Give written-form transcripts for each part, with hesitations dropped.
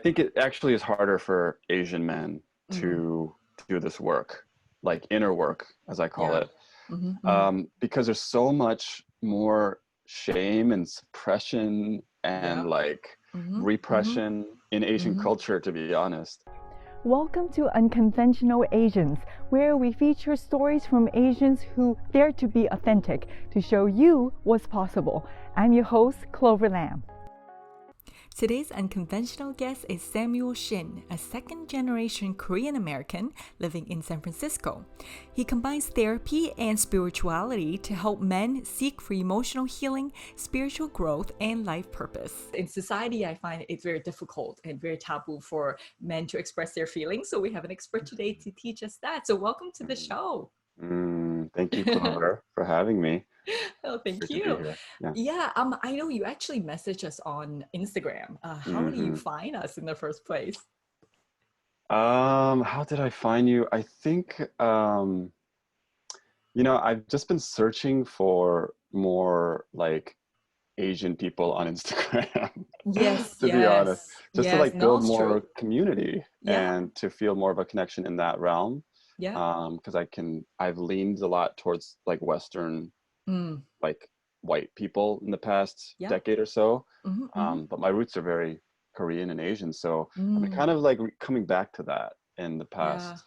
think it actually is harder for Asian men Mm. to do this work, like inner work, as I call Yeah. it, Mm-hmm. because there's so much more shame and suppression and Yeah. like Mm-hmm. Mm-hmm. repression in Asian Mm-hmm. culture, to be honest. Welcome to Unconventional Asians, where we feature stories from Asians who dare to be authentic to show you what's possible. I'm your host, Clover Lamb. Today's unconventional guest is Samuel Shin, a second-generation Korean American living in San Francisco. He combines therapy and spirituality to help men seek for emotional healing, spiritual growth, and life purpose. In society, I find it's very difficult and very taboo for men to express their feelings. So we have an expert today to teach us that. So welcome to the show. Thank you, Clover, for having me. Oh, thank Great to be you. here. Yeah. Yeah, I know you actually message us on Instagram. How do you find us in the first place? How did I find you? I think, I've just been searching for more like Asian people on Instagram, Yes, to be honest, just to yes. like No, build it's more true. community Yeah, and to feel more of a connection in that realm. yeah. Because I've leaned a lot towards like Western, Mm, like white people in the past yeah. decade or so. Mm-hmm, mm-hmm. But my roots are very Korean and Asian. So I've been Mm, kind of like coming back to that in the yeah, past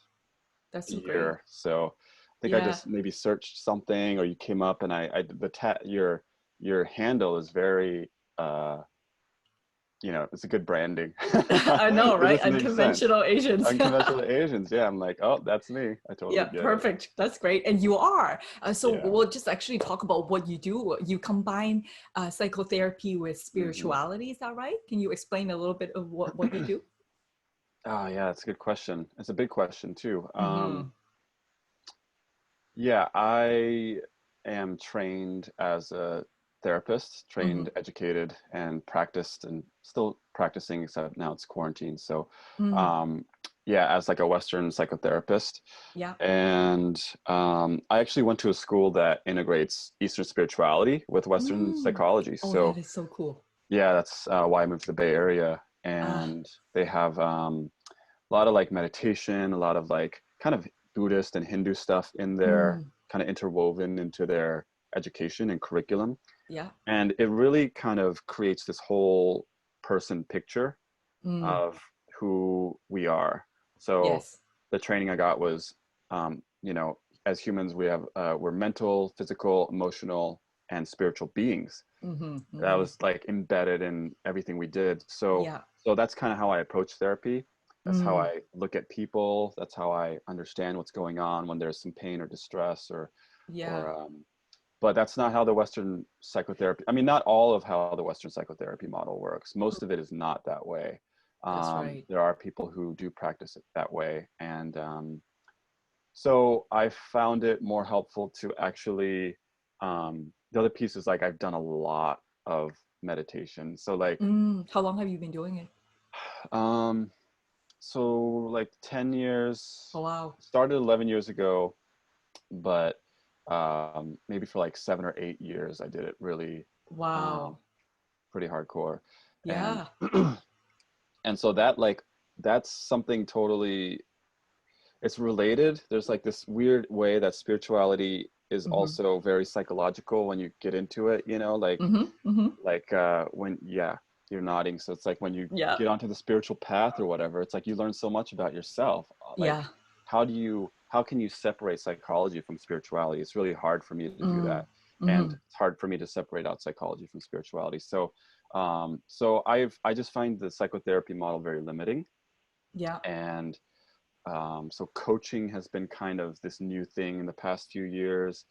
that's so great. year. So I think I Yeah. just maybe searched something or you came up and your handle is very, it's a good branding. I know, It right? just makes sense. Unconventional Asians. Unconventional Asians. Yeah. I'm like, oh, that's me. I totally Yeah, get it. perfect. That's great. And you are. So Yeah. we'll just actually talk about what you do. You combine psychotherapy with hmm spirituality. Is that right? Can you explain a little bit of what you do? Oh, yeah, that's a good question. It's a big question too. Mm-hmm. Yeah, I am trained as a therapist, Mm-hmm. trained, educated, and practiced and still practicing, except now it's quarantine. So, Mm, um, yeah, as like a Western psychotherapist. yeah. And I actually went to a school that integrates Eastern spirituality with Western Mm. psychology. Oh, that So, is so cool. yeah, that's why I moved to the Bay Area. Ah. And they have a lot of like meditation, a lot of like kind of Buddhist and Hindu stuff in there, Mm, kind of interwoven into their education and curriculum. yeah. And it really kind of creates this whole person picture Mm, of who we are. So yes. the training I got was, as humans, we're mental, physical, emotional, and spiritual beings. Mm-hmm, That mm-hmm. was like embedded in everything we did. So, Yeah. so that's kind of how I approach therapy. That's how Mm, I look at people. That's how I understand what's going on when there's some pain or distress yeah. or but that's not how the Western psychotherapy, I mean, not all of how the Western psychotherapy model works. Most of it is not that way. That's right. There are people who do practice it that way. And so I found it more helpful to actually, the other piece is like, I've done a lot of meditation. So like, How long have you been doing it? um, so like 10 Oh, years, wow. started 11 years ago, but maybe for like 7 or 8 years, I did it really um, Wow. pretty hardcore. And Yeah. and so that's something totally, it's related. There's like this weird way that spirituality is Mm-hmm. also very psychological when you get into it, Mm-hmm. Mm-hmm. when, yeah, you're nodding. So it's like when you Yeah. get onto the spiritual path or whatever, it's like you learn so much about yourself. Like, Yeah. how can you separate psychology from spirituality? It's really hard for me to do Mm. that. And Mm-hmm. it's hard for me to separate out psychology from spirituality. So, I just find the psychotherapy model very limiting. Yeah. And so coaching has been kind of this new thing in the past few years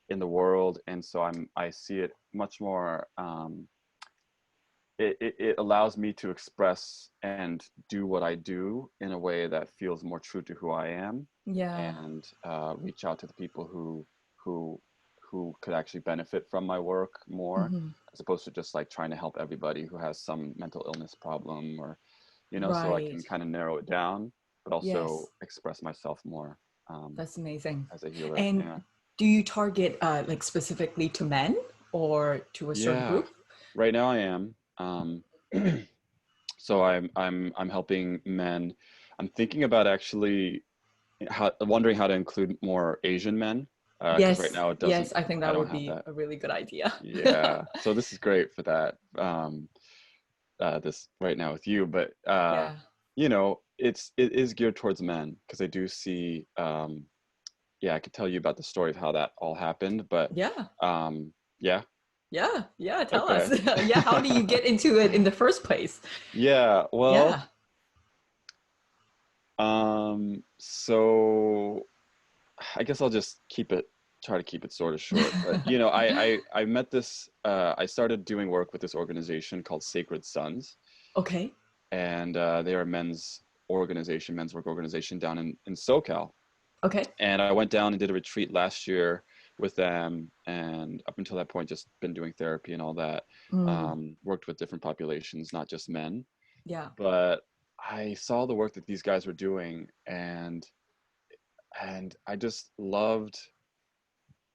in the world. And so I see it much more, it allows me to express and do what I do in a way that feels more true to who I am, Yeah. and reach out to the people who who could actually benefit from my work more, Mm-hmm. as opposed to just like trying to help everybody who has some mental illness problem, or so I Right. can kind of narrow it down, but also Yes. express myself more That's amazing. as a healer. And Yeah. do you target like specifically to men or to a certain Yeah. group? Right now I am. So I'm helping men. I'm thinking about actually wondering how to include more Asian men, because right Yes, now it doesn't. yes, I think I that don't would have be that. a really good idea. Yeah. So this is great for that. This right now with you, but Yeah. you know, it is geared towards men because I do see. Yeah, I could tell you about the story of how that all happened, but Yeah. yeah. Yeah, tell us. Okay. Yeah, how do you get into it in the first place? Yeah. Well, Yeah. so I guess I'll just try to keep it sort of short. But you know, I met this. I started doing work with this organization called Sacred Sons, Okay. and they are a men's work organization down in SoCal. Okay. And I went down and did a retreat last year with them, and up until that point, just been doing therapy and all that. Mm, Worked with different populations, not just men. yeah. But I saw the work that these guys were doing, and I just loved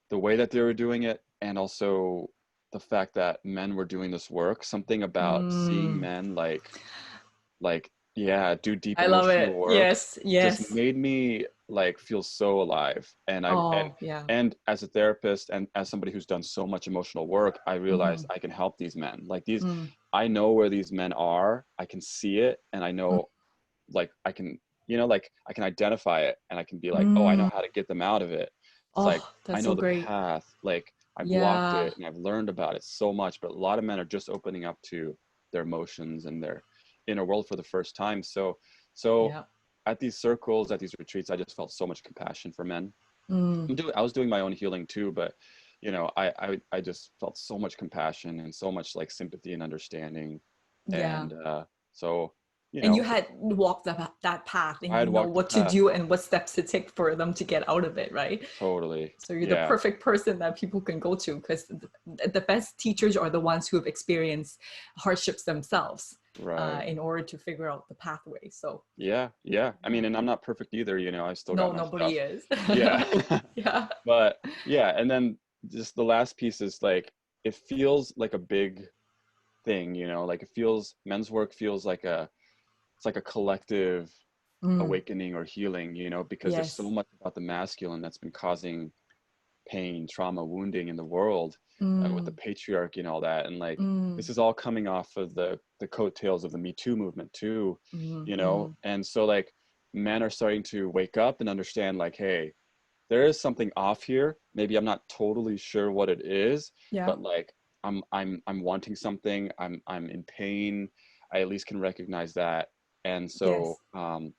the way that they were doing it, and also the fact that men were doing this work. Something about seeing Mm, men like yeah, do deep I love emotional it. work Yes, just yes. made me like feel so alive. And Oh, yeah. and as a therapist and as somebody who's done so much emotional work, I realized Mm, I can help these men. Like these, mm, I know where these men are. I can see it, and I mm, know, like I can, you know, like I can identify it, and I can be like, oh, I know mm. how to get them out of it. It's like Oh, I that's know so the great. path. Like I've walked Yeah. it and I've learned about it so much, but a lot of men are just opening up to their emotions and their inner world for the first time. So Yeah. at these circles, at these retreats, I just felt so much compassion for men. Mm, I was doing my own healing too, but you know, I just felt so much compassion and so much like sympathy and understanding. yeah. And so, you And you know, had walked that path and I you had know walked the what to path. do and what steps to take for them to get out of it, right? Totally. So you're the Yeah. perfect person that people can go to because the best teachers are the ones who have experienced hardships themselves Right. in order to figure out the pathway. So Yeah. Yeah. I yeah, mean, and I'm not perfect either, you know, I still got no, my nobody stuff. is. Yeah. Yeah. But yeah. And then just the last piece is like, it feels like a big thing, you know, like it feels, men's work feels like it's like a collective Mm, awakening or healing, you know, because there's so yes. much about the masculine that's been causing pain, trauma, wounding in the world, with the Mm, patriarchy and all that. And like, mm, this is all coming off of the coattails of the Me Too movement too, mm, you know? mm. And so like men are starting to wake up and understand like, hey, there is something off here. Maybe I'm not totally sure what it is, Yeah. but like I'm wanting something. I'm in pain. I at least can recognize that. And so Yes.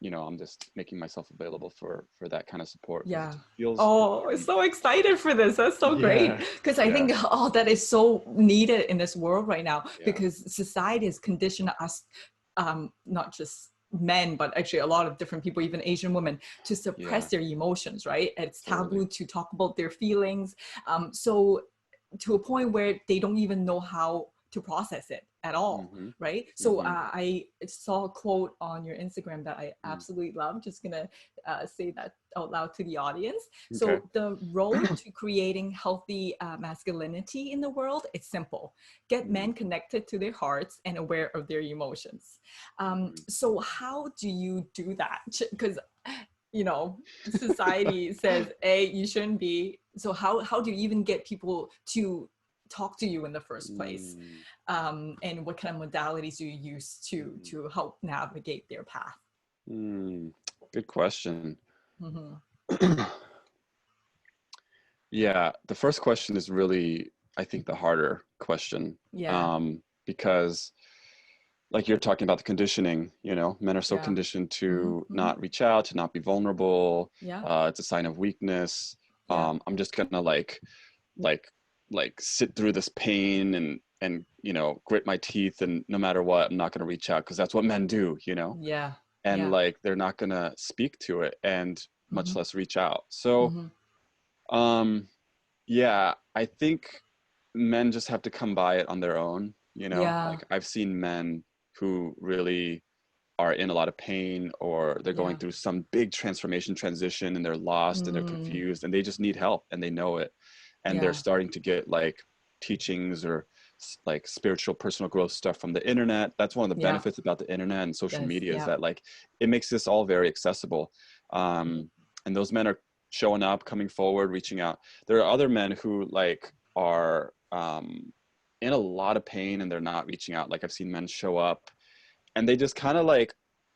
you know, I'm just making myself available for that kind of support because it Yeah. just feels Oh, important. so excited for this. That's so great. Yeah. Because I Yeah. think oh, that is so needed in this world right now Yeah. because society has conditioned us, not just men, but actually a lot of different people, even Asian women, to suppress Yeah. their emotions, right? It's Totally. taboo to talk about their feelings. So to a point where they don't even know how to process it at all, Mm-hmm. right? So Mm-hmm. I saw a quote on your Instagram that I Mm. absolutely love. Just gonna say that out loud to the audience. Okay. So the road to creating healthy masculinity in the world is simple. Get Mm-hmm. men connected to their hearts and aware of their emotions. Mm-hmm. So how do you do that? Because you know, society says, hey, you shouldn't be. So how do you even get people to talk to you in the first place? Mm-hmm. And what kind of modalities do you use to help navigate their path? Mm-hmm. Good question. Mm-hmm. Yeah, the first question is really, I think, the harder question, Yeah, because, like you're talking about the conditioning, you know, men are so yeah. conditioned Mm-hmm, to mm-hmm. not reach out, to not be vulnerable. Yeah, It's a sign of weakness. yeah, I'm just gonna like, sit through this pain and you know, grit my teeth, and no matter what, I'm not gonna reach out because that's what men do, you know, yeah, and yeah. like they're not gonna speak to it and much Mm-hmm, less reach out. So, mm-hmm. um, yeah, I think men just have to come by it on their own, you know? Yeah, Like I've seen men who really are in a lot of pain, or they're going yeah. through some big transformation transition, and they're lost and they're Mm, confused and they just need help and they know it. And they're yeah. starting to get like teachings or like spiritual personal growth stuff from the internet. That's one of the Yeah. benefits about the internet and social Yes. media, is Yeah. that like it makes this all very accessible. And those men are showing up, coming forward, reaching out. There are other men who like are in a lot of pain and they're not reaching out. Like I've seen men show up and they just kind of like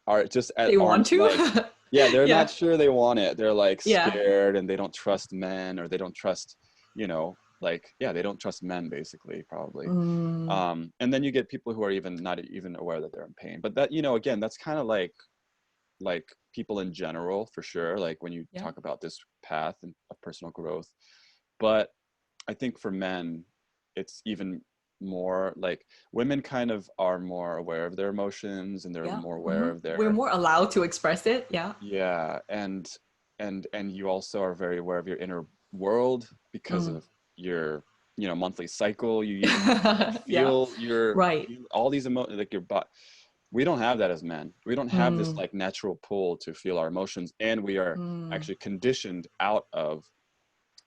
are just at They want arm's to. length. Yeah, they're Yeah. not sure they want it. They're like Yeah. scared and they don't trust men, or they don't trust, you know, like, yeah, they don't trust men basically, probably. And then you get people who are even not even aware that they're in pain. But that, you know, again, that's kind of like people in general, for sure. Like when you Yeah. talk about this path and of personal growth. But I think for men, it's even more like women kind of are more aware of their emotions, and they're Yeah. more aware of We're their, more allowed to express it. Yeah. yeah, and you also are very aware of your inner world because of your, you know, monthly cycle. You even have to like Yeah. feel your Right. all these emotions, like your body. We don't have that as men. We don't have this like natural pull to feel our emotions, and we are actually conditioned out of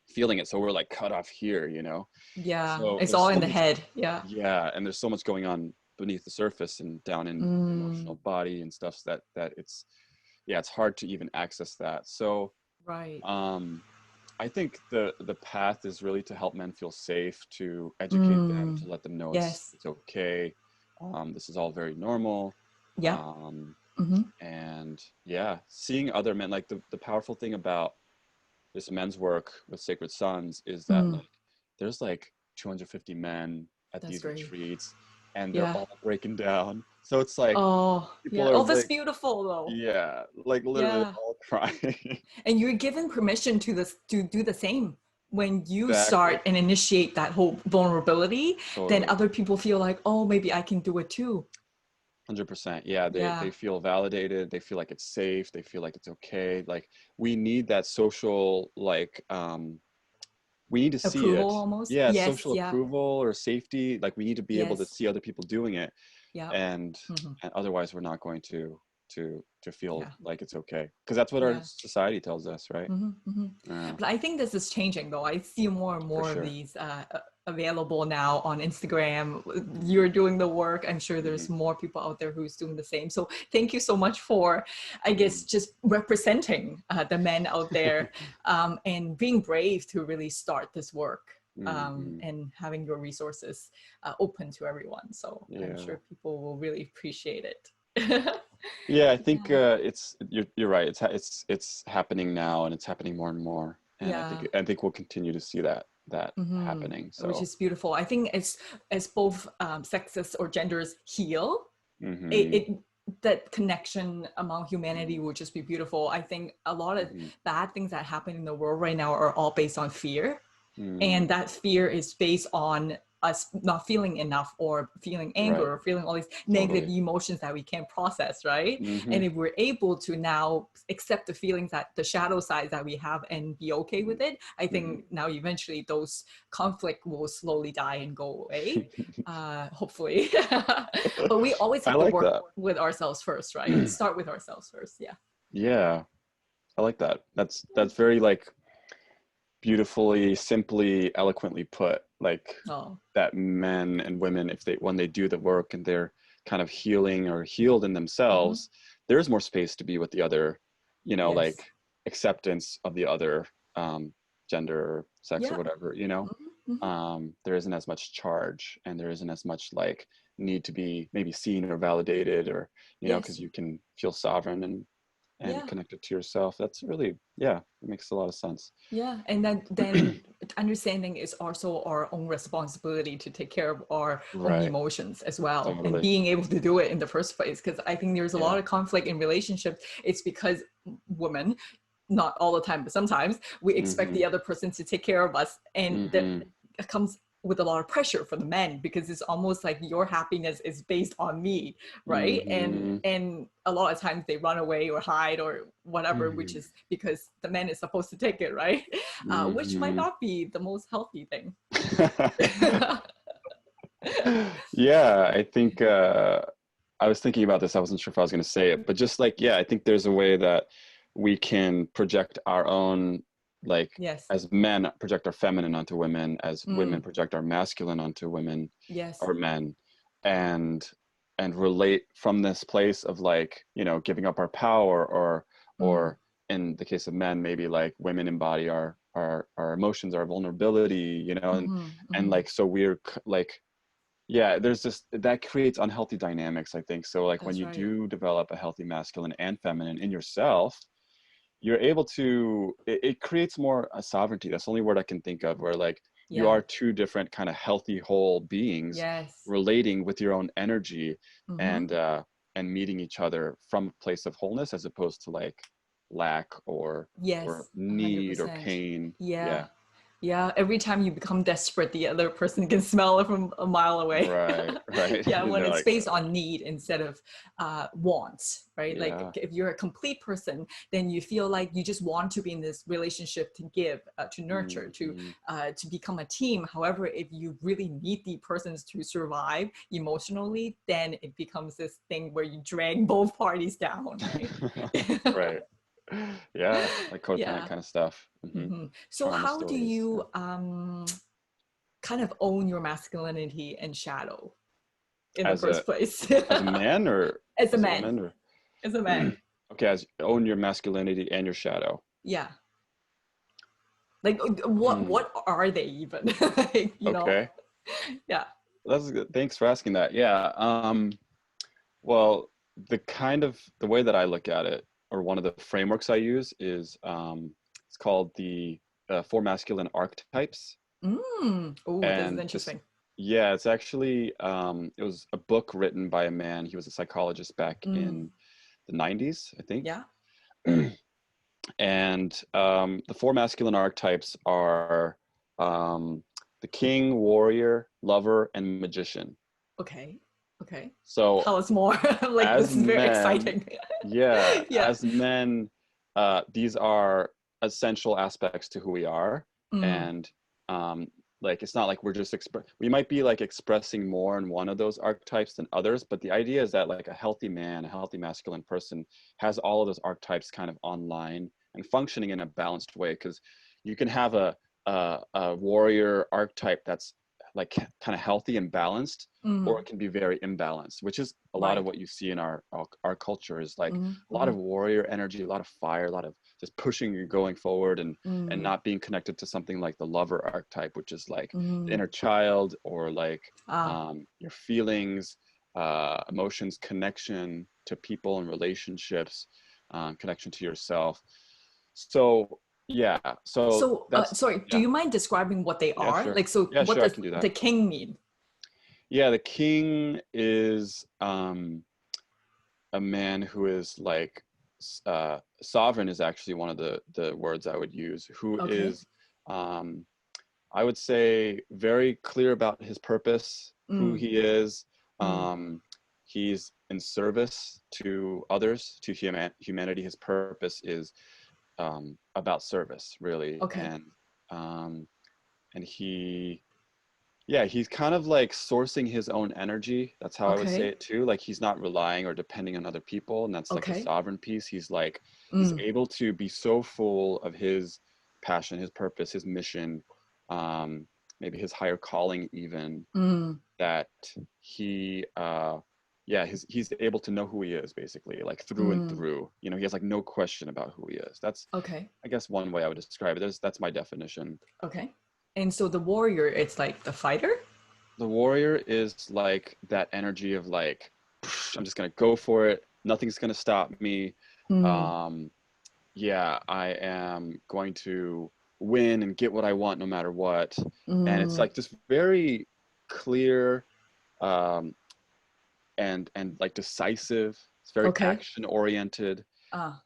feeling it. So we're like cut off here, you know. Yeah. So It's there's all so in the much, head. Yeah. yeah, and there's so much going on beneath the surface and down in emotional body and stuff, so that it's, yeah, it's hard to even access that. So Right. I think the path is really to help men feel safe, to educate them, to let them know Yes. it's okay. This is all very normal. Yeah. And yeah, seeing other men, like the powerful thing about this men's work with Sacred Sons is that like there's like 250 men at That's these great. retreats, and they're Yeah. all breaking down. So it's like Oh, people yeah. are Oh, that's like, beautiful though. yeah, like literally Yeah. all crying. And you're given permission to do the same. When you Exactly. start and initiate that whole vulnerability, then Totally. other people feel like, oh, maybe I can do it too. 100%. Yeah, Yeah. they feel validated. They feel like it's safe. They feel like it's okay. Like we need that social, like we need to see Approval it. almost. Yeah, Yes. social Yeah. approval or safety. Like we need to be able to Yes. see other people doing it, Yeah. and otherwise we're not going to feel Yeah. like it's okay, because that's what our Yeah. society tells us, right? Yeah, But I think this is changing though. I see more and for more of sure. these available now on Instagram. You're doing the work. I'm sure there's more people out there who's doing the same. So thank you so much for, I guess, just representing the men out there and being brave to really start this work and having your resources open to everyone. So I'm Yeah. sure people will really appreciate it. Yeah, I think it's you're right. It's happening now, and it's happening more and more. And Yeah. I think we'll continue to see that happening. Which So is beautiful. I think as both sexes or genders heal, mm-hmm, it that connection among humanity will just be beautiful. I think a lot of bad things that happen in the world right now are all based on fear. And that fear is based on us not feeling enough, or feeling anger, right, or feeling all these negative totally. emotions that we can't process, right? And if we're able to now accept the feelings, that the shadow sides that we have, and be okay with it, I think now eventually those conflict will slowly die and go away, hopefully. But we always I have to like work that. with ourselves first, right? Start with ourselves first. Yeah. Yeah, I like that. That's very like beautifully, simply, eloquently put. Like Oh, that men and women, if they when they do the work and they're kind of healing or healed in themselves, there's more space to be with the other, you know, yes. like acceptance of the other gender or sex or Yeah. whatever, you know. There isn't as much charge, and there isn't as much like need to be maybe seen or validated, or you know, because Yes. you can feel sovereign and Yeah. connected to yourself. That's really, yeah, it makes a lot of sense. Yeah, and then understanding is also our own responsibility to take care of our own Right, emotions as well, and totally. being able to do it in the first place. Because I think there's a lot Yeah. of conflict in relationships. It's because women, not all the time, but sometimes we expect the other person to take care of us, and that comes with a lot of pressure for the men, because it's almost like your happiness is based on me, right? And a lot of times they run away or hide or whatever, which is because the man is supposed to take it, right? Which might not be the most healthy thing. Yeah, I think I was thinking about this. I wasn't sure if I was going to say it, but just like, yeah, I think there's a way that we can project our own like Yes. as men project our feminine onto women, as women Mm. project our masculine onto women Yes. or men, and relate from this place of like, you know, giving up our power, Mm. or in the case of men, maybe like women embody our emotions, our vulnerability, you know, Mm-hmm. and Mm-hmm. like, so we're like, yeah, there's just, that creates unhealthy dynamics, I think. So like when That's you right. do develop a healthy masculine and feminine in yourself, you're able to, it creates more sovereignty. That's the only word I can think of, where like you Yeah. are two different kind of healthy whole beings Yes. relating with your own energy, Mm-hmm. and meeting each other from a place of wholeness, as opposed to like lack or Yes. need or 100%. pain. Yeah. Yeah. Yeah. Every time you become desperate, the other person can smell it from a mile away. Right. Right. Yeah. And When they're it's like, based on need instead of wants, right? Like yeah. if you're a complete person, then you feel like you just want to be in this relationship to give, to nurture, Mhm. to become a team. However, if you really need the persons to survive emotionally, then it becomes this thing where you drag both parties down, right? Right. Yeah, like codependent Yeah. kind of stuff. So Trauma how do stories. Yeah. you kind of own your masculinity and shadow in the As a first place? as a man, or As a as a man. woman, or As a man. okay, as own your masculinity and your shadow. Yeah. Like Hmm. what are they even? Like, you know? Okay, Yeah. that's good. Thanks for asking that. Yeah. Well, the way that I look at it, or one of the frameworks I use is, it's called the four masculine archetypes. Oh, this is And this, interesting. yeah, it's actually, it was a book written by a man. He was a psychologist back Mm. in the 90s, I think. Yeah. And the four masculine archetypes are, um, the king, warrior, lover, and magician. Okay. Okay. So Tell us more. Like as this is very men, exciting. yeah, Yeah. as men, these are essential aspects to who we are. Mm. And like, it's not like we're just we might be like expressing more in one of those archetypes than others, but the idea is that like a healthy man, a healthy masculine person, has all of those archetypes kind of online and functioning in a balanced way. Because you can have a warrior archetype that's like kind of healthy and balanced, or Mm. it can be very imbalanced, which is a lot of Right. what you see in our culture, is like Mm. a lot Mm. of warrior energy, a lot of fire, a lot of just pushing and going forward, and Mm. not being connected to something like the lover archetype, which is like the Mm. inner child, or like Ah. your feelings, emotions, connection to people and relationships, connection to yourself. So yeah, so So, that's, sorry, do yeah, you mind describing what they yeah, are? sure, Like, so yeah, what sure, I does can do that. the king mean? Yeah, the king is a man who is like, sovereign is actually one of the words I would use, who Okay. is, um, I would say, very clear about his purpose, who Mm, he is. mm, He's in service to others, to humanity. His purpose is, about service, really. okay. Um, and yeah, he's kind of like sourcing his own energy. That's how I would say Okay. it too. Like, he's not relying or depending on other people. And that's like the Okay. sovereign piece. He's like, he's Mm, able to be so full of his passion, his purpose, his mission, maybe his higher calling even, mm, that he, yeah, he's able to know who he is, basically, like through and mm. through. You know, he has like no question about who he is. That's, Okay. I guess, one way I would describe it. That's my definition. Okay. And so the warrior, it's like the fighter? The warrior is like that energy of like, I'm just gonna go for it. Nothing's gonna stop me. Mm, Um, yeah, I am going to win and get what I want no matter what. And it's mm. like just very clear, um, and like decisive. It's very Okay. action oriented. Ah,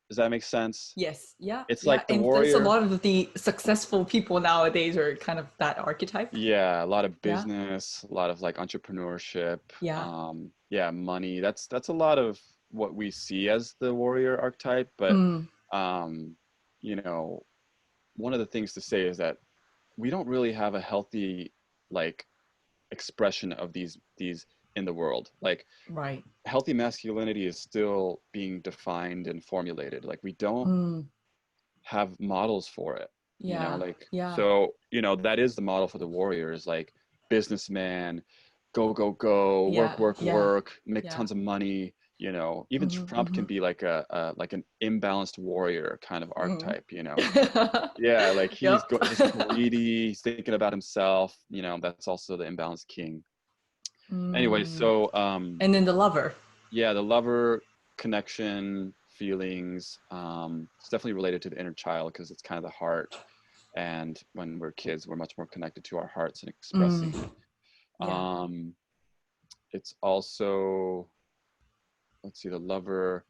Does that make sense? yes. Yeah. It's Yeah. like the And there's a warrior. lot of the successful people nowadays are kind of that archetype. Yeah, a lot of Yeah. business, a lot of like entrepreneurship, Yeah. yeah, money. That's a lot of what we see as the warrior archetype. But Mm, um, you know, one of the things to say is that we don't really have a healthy like expression of these in the world. Like, right. healthy masculinity is still being defined and formulated. Like, we don't Mm, have models for it, you know, Yeah. like, Yeah. so, you know, that is the model for the warriors, like businessman, go, go, go, work, Yeah. work, Yeah. work, make Yeah. tons of money. You know, even Mm-hmm, Trump can mm-hmm. be like like an imbalanced warrior kind of Mm. archetype, you know. Yeah, like he's Yep. just greedy, he's thinking about himself, you know. That's also the imbalanced king. Anyway, Mm. so And then the lover. yeah, the lover connection, feelings, it's definitely related to the inner child because it's kind of the heart. And when we're kids, we're much more connected to our hearts and expressing. Mm. Yeah. Um, it's also, let's see, the lover.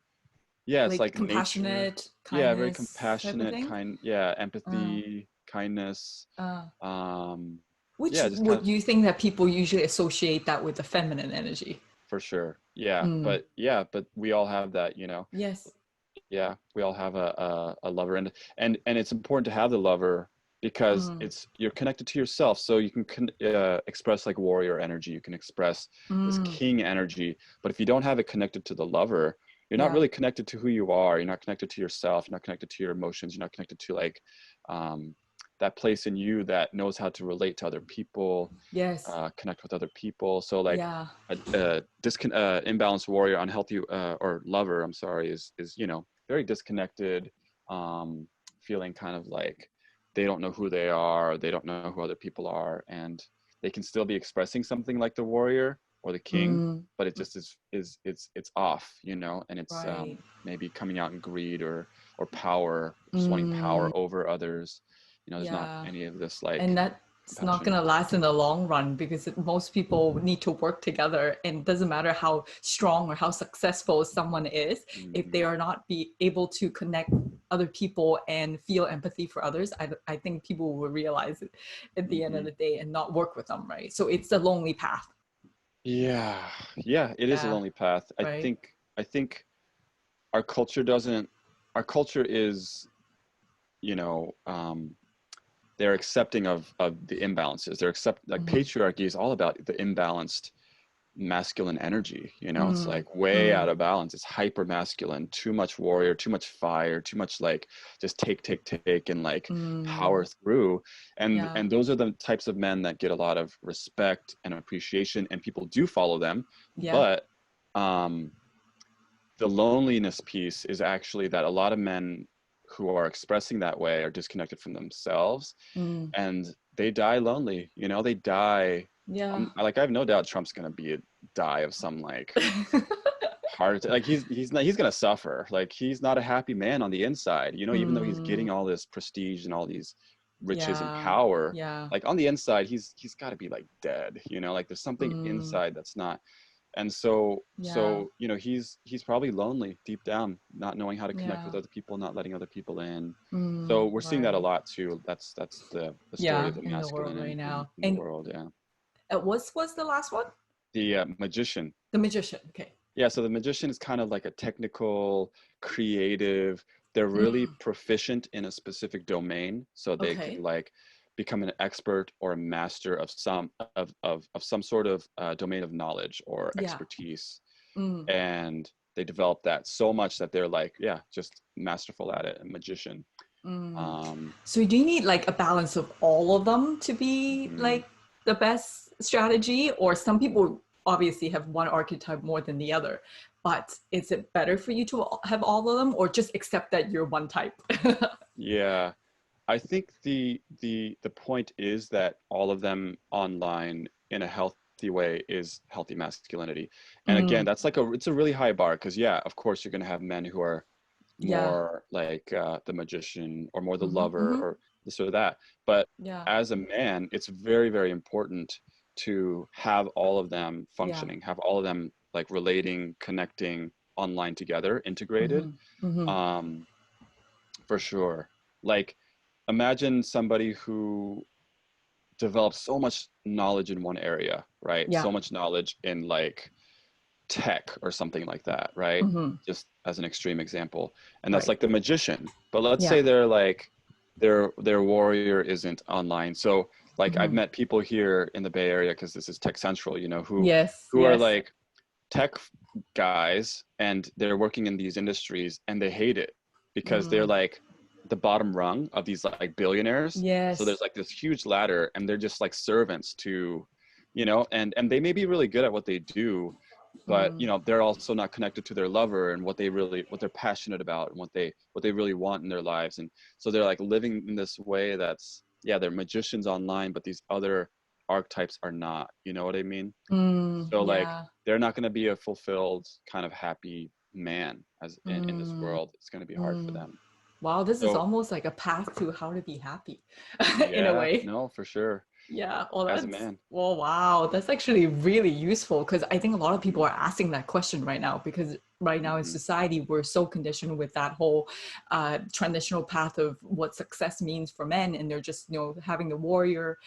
Yeah, it's Like like nature. compassionate, Yeah, very kindness type of compassionate, thing. kind. Yeah, Uh, empathy, kindness. uh. Um, Which yeah, just kind would of, you think that people usually associate that with the feminine energy? for sure. Yeah, Mm. but we all have that, you know. Yes. Yeah, we all have a lover, and it's important to have the lover because Mm. it's, you're connected to yourself, so you can express like warrior energy, you can express this Mm. king energy. But if you don't have it connected to the lover, you're not Yeah. really connected to who you are, you're not connected to yourself, you're not connected to your emotions, you're not connected to like um, that place in you that knows how to relate to other people, Yes. connect with other people. So like Yeah. imbalanced warrior, unhealthy or lover, I'm sorry, is, you know, very disconnected, feeling kind of like they don't know who they are, they don't know who other people are, and they can still be expressing something like the warrior or the king, Mm. but it just is it's off, you know, and it's Right. maybe coming out in greed or power, just wanting Mm. power over others. You know, there's not Yeah. any of this like And that's not compassion. going to last in the long run because most people need to work together, and it doesn't matter how strong or how successful someone is if Mm-hmm. they are not be able to connect other people and feel empathy for others. I think people will realize it at the end of Mm-hmm. the day and not work with them, right? So it's a lonely path. Yeah, yeah, it is a Yeah. lonely path. Right. I think our culture doesn't, our culture is, you know, they're accepting of the imbalances. They're accept, like Mm-hmm. patriarchy is all about the imbalanced masculine energy, you know. It's Mm. like way Mm. out of balance, it's hyper masculine, too much warrior, too much fire, too much like just take and like Mm. power through. Yeah. And those are the types of men that get a lot of respect and appreciation, and people do follow them. Yeah. But um the loneliness piece is actually that a lot of men who are expressing that way are disconnected from themselves, Mm. and they die lonely, you know. They die, Yeah. like I have no doubt Trump's going to be a die of some like heart attack. Like he's not, he's going to suffer. Like he's not a happy man on the inside, you know, even though he's Mm. getting all this prestige and all these riches and Yeah. power. Yeah. Like on the inside he's got to be like dead, you know, like there's something Mm. inside that's not. And so Yeah. you know, he's probably lonely deep down, not knowing how to connect Yeah. with other people, not letting other people in. So Mm, we're seeing that a right. lot too. That's the story Yeah, of the in the world masculine right now. in the And world. Yeah. what's was the last one? The magician. The magician. Okay. Yeah, so the magician is kind of like a technical, creative. They're really Mm, proficient in a specific domain, so they can okay. like become an expert or a master of some sort of domain of knowledge or Yeah. expertise. Mm, And they develop that so much that they're like, yeah, just masterful at it, a magician. mm. um So do you need like a balance of all of them to be mhm. like the best strategy? Or some people obviously have one archetype more than the other, but is it better for you to have all of them or just accept that you're one type? Yeah, I think the point is that all of them online in a healthy way is healthy masculinity. And again, Mm, that's like it's a really high bar because yeah, of course you're going to have men who are yeah. more like the magician or more the Mm-hmm, lover mm-hmm. or this or that. But Yeah. as a man, it's very, very important to have all of them Yeah. functioning, have all of them like relating, connecting online together, integrated. Mm-hmm, mm-hmm. Um, for sure. Like imagine somebody who develops so much knowledge in one area, right? Yeah. So much knowledge in like tech or something like that, right? Mm-hmm. Just as an extreme example. And that's Right. like the magician. But let's Yeah. say they're like their warrior isn't online. So like I've Mm-hmm. met people here in the Bay Area because this is tech central, you know, Yes. who are Yes. like tech guys and they're working in these industries and they hate it because they're Mm. like the bottom rung of these like billionaires. So Yes. there's like this huge ladder, and they're just like servants to, and they may be really good at what they do, but they're also not connected to their lover and what they're passionate about and what they really want in their lives. And so they're like living in this way that's, they're magicians online, but these other archetypes are not, you know what I mean? So like Yeah. they're not going to be a fulfilled kind of happy man as in this Mm, world. It's going to be hard for mm. them. Wow, this is So almost like a path to how to be happy in a yeah, way. no, for sure. Yeah, well, As a that's, man. well, wow, that's actually really useful because I think a lot of people Mhm. are asking that question right now because right now in Mhm. society, we're so conditioned with that whole traditional path of what success means for men. And they're just, having the warrior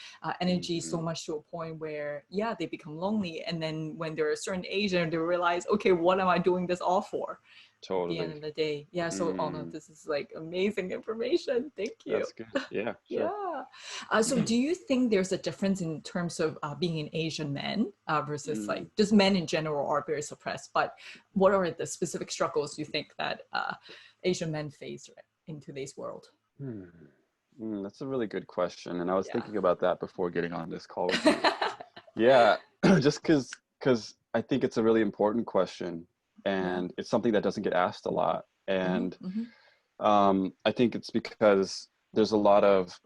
energy so Mhm. much to a point where, yeah, they become lonely. And then when they're a certain age and they realize, okay, what am I doing this all for? At the end Totally. of the day. Yeah. So, oh no, Mm, this is like amazing information. Thank you. that's good. Yeah, sure. Yeah. So do you think there's a difference in terms of being an Asian man versus like Mm, just men in general are very suppressed, but what are the specific struggles you think that Asian men face in today's world? hmm. That's a really good question. And I was Yeah. thinking about that before getting on this call with you. Yeah, just because I think it's a really important question, Yeah. and it's something that doesn't get asked a lot. Mm-hmm, And mm-hmm. I think it's because there's a lot of,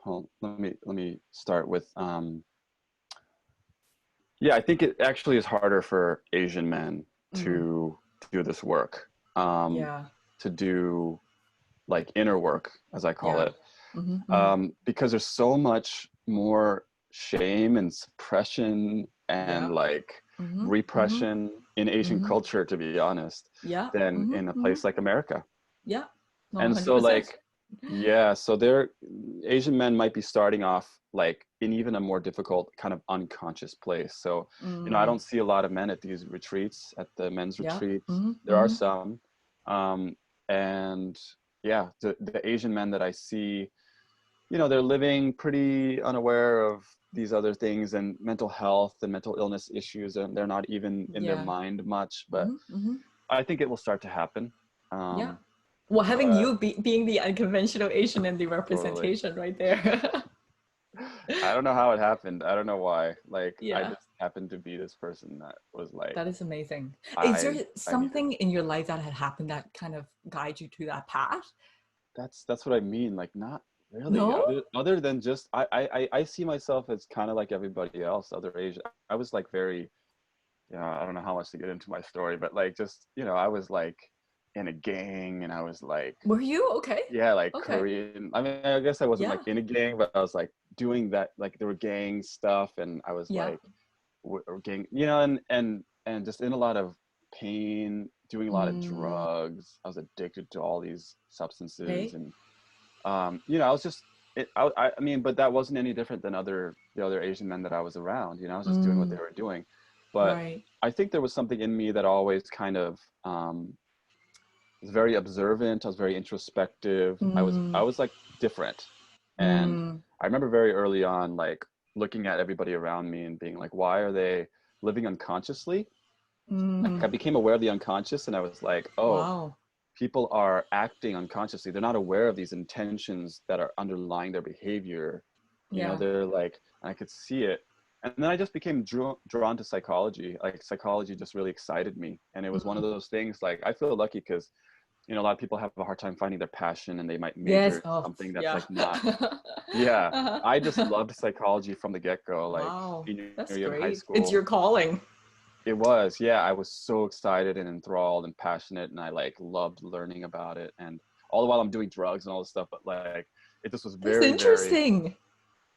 well, let me start with I think it actually is harder for Asian men Mm, to do this work, um, yeah. to do like inner work, as I call Yeah. it, Mm-hmm, mm-hmm. because there's so much more shame and suppression Yeah. and like Mm-hmm, mm-hmm, repression in Asian mm-hmm. culture, to be honest, Yeah. than Mm-hmm, in a mm-hmm. place like America. Yeah. No, And so 100%. like, yeah, so they're Asian men might be starting off like in even a more difficult kind of unconscious place. So, I Mm, don't see a lot of men at these retreats, at the men's yeah. retreats. Mm-hmm, There are mm-hmm. some. Um, and yeah, the Asian men that I see, they're living pretty unaware of these other things and mental health and mental illness issues, and they're not even in their Yeah. mind much, but Mm-hmm, mm-hmm. I think it will start to happen. Yeah. Um, Well, having but you being the unconventional Asian and the totally. representation right there. I don't know how it happened. I don't know why. Like I Yeah, just happened to be this person that was like that is amazing. Is there I needed. something in your life that had happened that kind of guide you to that path? That's what I mean. Like not really. No? Other than just I see myself as kind of like everybody else, other Asian. I was like very, I don't know how much to get into my story, but like just, I was like in a gang, and I was like, Were you? Okay. yeah, like Okay. Korean. I mean, I guess I wasn't Yeah. like in a gang, but I was like doing that, like there were gang stuff, and I was Yeah. like gang, and just in a lot of pain, doing a lot of Mm, drugs. I was addicted to all these substances, okay. and I was just I mean, but that wasn't any different than the other Asian men that I was around. I was just doing what they Mm, were doing. But right. I think there was something in me that always kind of was very observant. I was very introspective. I Mm, was like different. And mm, I remember very early on, like looking at everybody around me and being like, why are they living unconsciously? Like mm. I became aware of the unconscious, and I was like, oh, Wow. people are acting unconsciously. They're not aware of these intentions that are underlying their behavior. Yeah. They're like, and I could see it. And then I just became drawn to psychology. Like psychology just really excited me. And it was one of Mm. those things, like I feel lucky because, a lot of people have a hard time finding their passion, and they might major Yes. in Oh, something that's yeah. like not, yeah. I just Uh-huh. loved psychology from the get-go, like Wow. senior That's year of high great. It's your school. calling. It was, yeah. I was so excited and enthralled and passionate, and I like loved learning about it. And all the while I'm doing drugs and all this stuff, but like it just was That's very, very, interesting.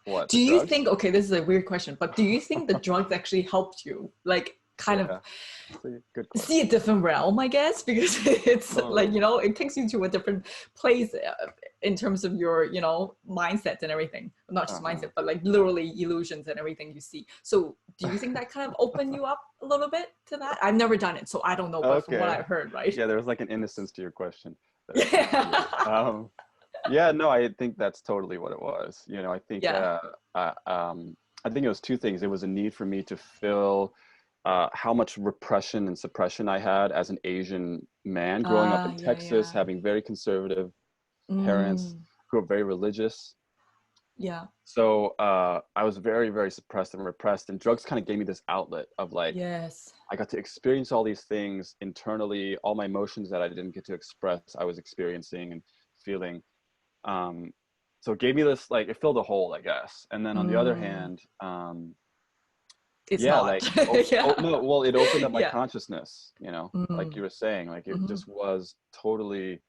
what, Do the you drugs? think, okay, this is a weird question, but do you think the drugs actually helped you, like, kind of Yeah, it's a good see a question. different realm, I guess? Because it's like, Totally. it takes you to a different place in terms of your, mindset and everything. Not just Uh-huh. mindset, but like literally illusions and everything you see. So do you think that kind of opened you up a little bit to that? I've never done it, so I don't know, but from what Okay. I've heard, right? Yeah, there was like an innocence to your question that I Yeah. appreciate. Yeah, no, I think that's totally what it was. Yeah. I think it was two things. It was a need for me to fill how much repression and suppression I had as an Asian man growing up in Yeah, Texas, yeah. having very conservative parents Mm. who are very religious. Yeah. So I was very, very suppressed and repressed, and drugs kind of gave me this outlet of like, Yes. I got to experience all these things internally, all my emotions that I didn't get to express, I was experiencing and feeling. So it gave me this, like, it filled a hole, I guess. And then on the other Mm. hand, It's yeah, not. like, oh Yeah. no, well, it opened up my Yeah. consciousness, like Mm. you were saying, like it Mm-hmm. just was totally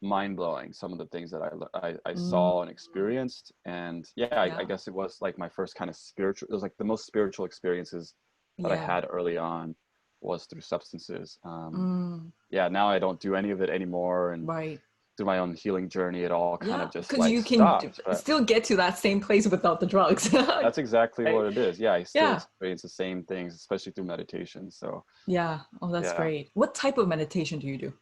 mind blowing. Some of the things that I Mm. saw and experienced, and yeah, I Yeah. guess it was like my first kind of spiritual. It was like the most spiritual experiences that I Yeah. had early on was through substances. Mm. Yeah, now I don't do any of it anymore, and Right. through my own healing journey, it all kind Yeah, of just because like you can stopped. But still get to that same place without the drugs. that's exactly Right? what it is. Yeah, I still Yeah. experience the same things, especially through meditation. So Yeah. Oh, that's yeah. great. What type of meditation do you do?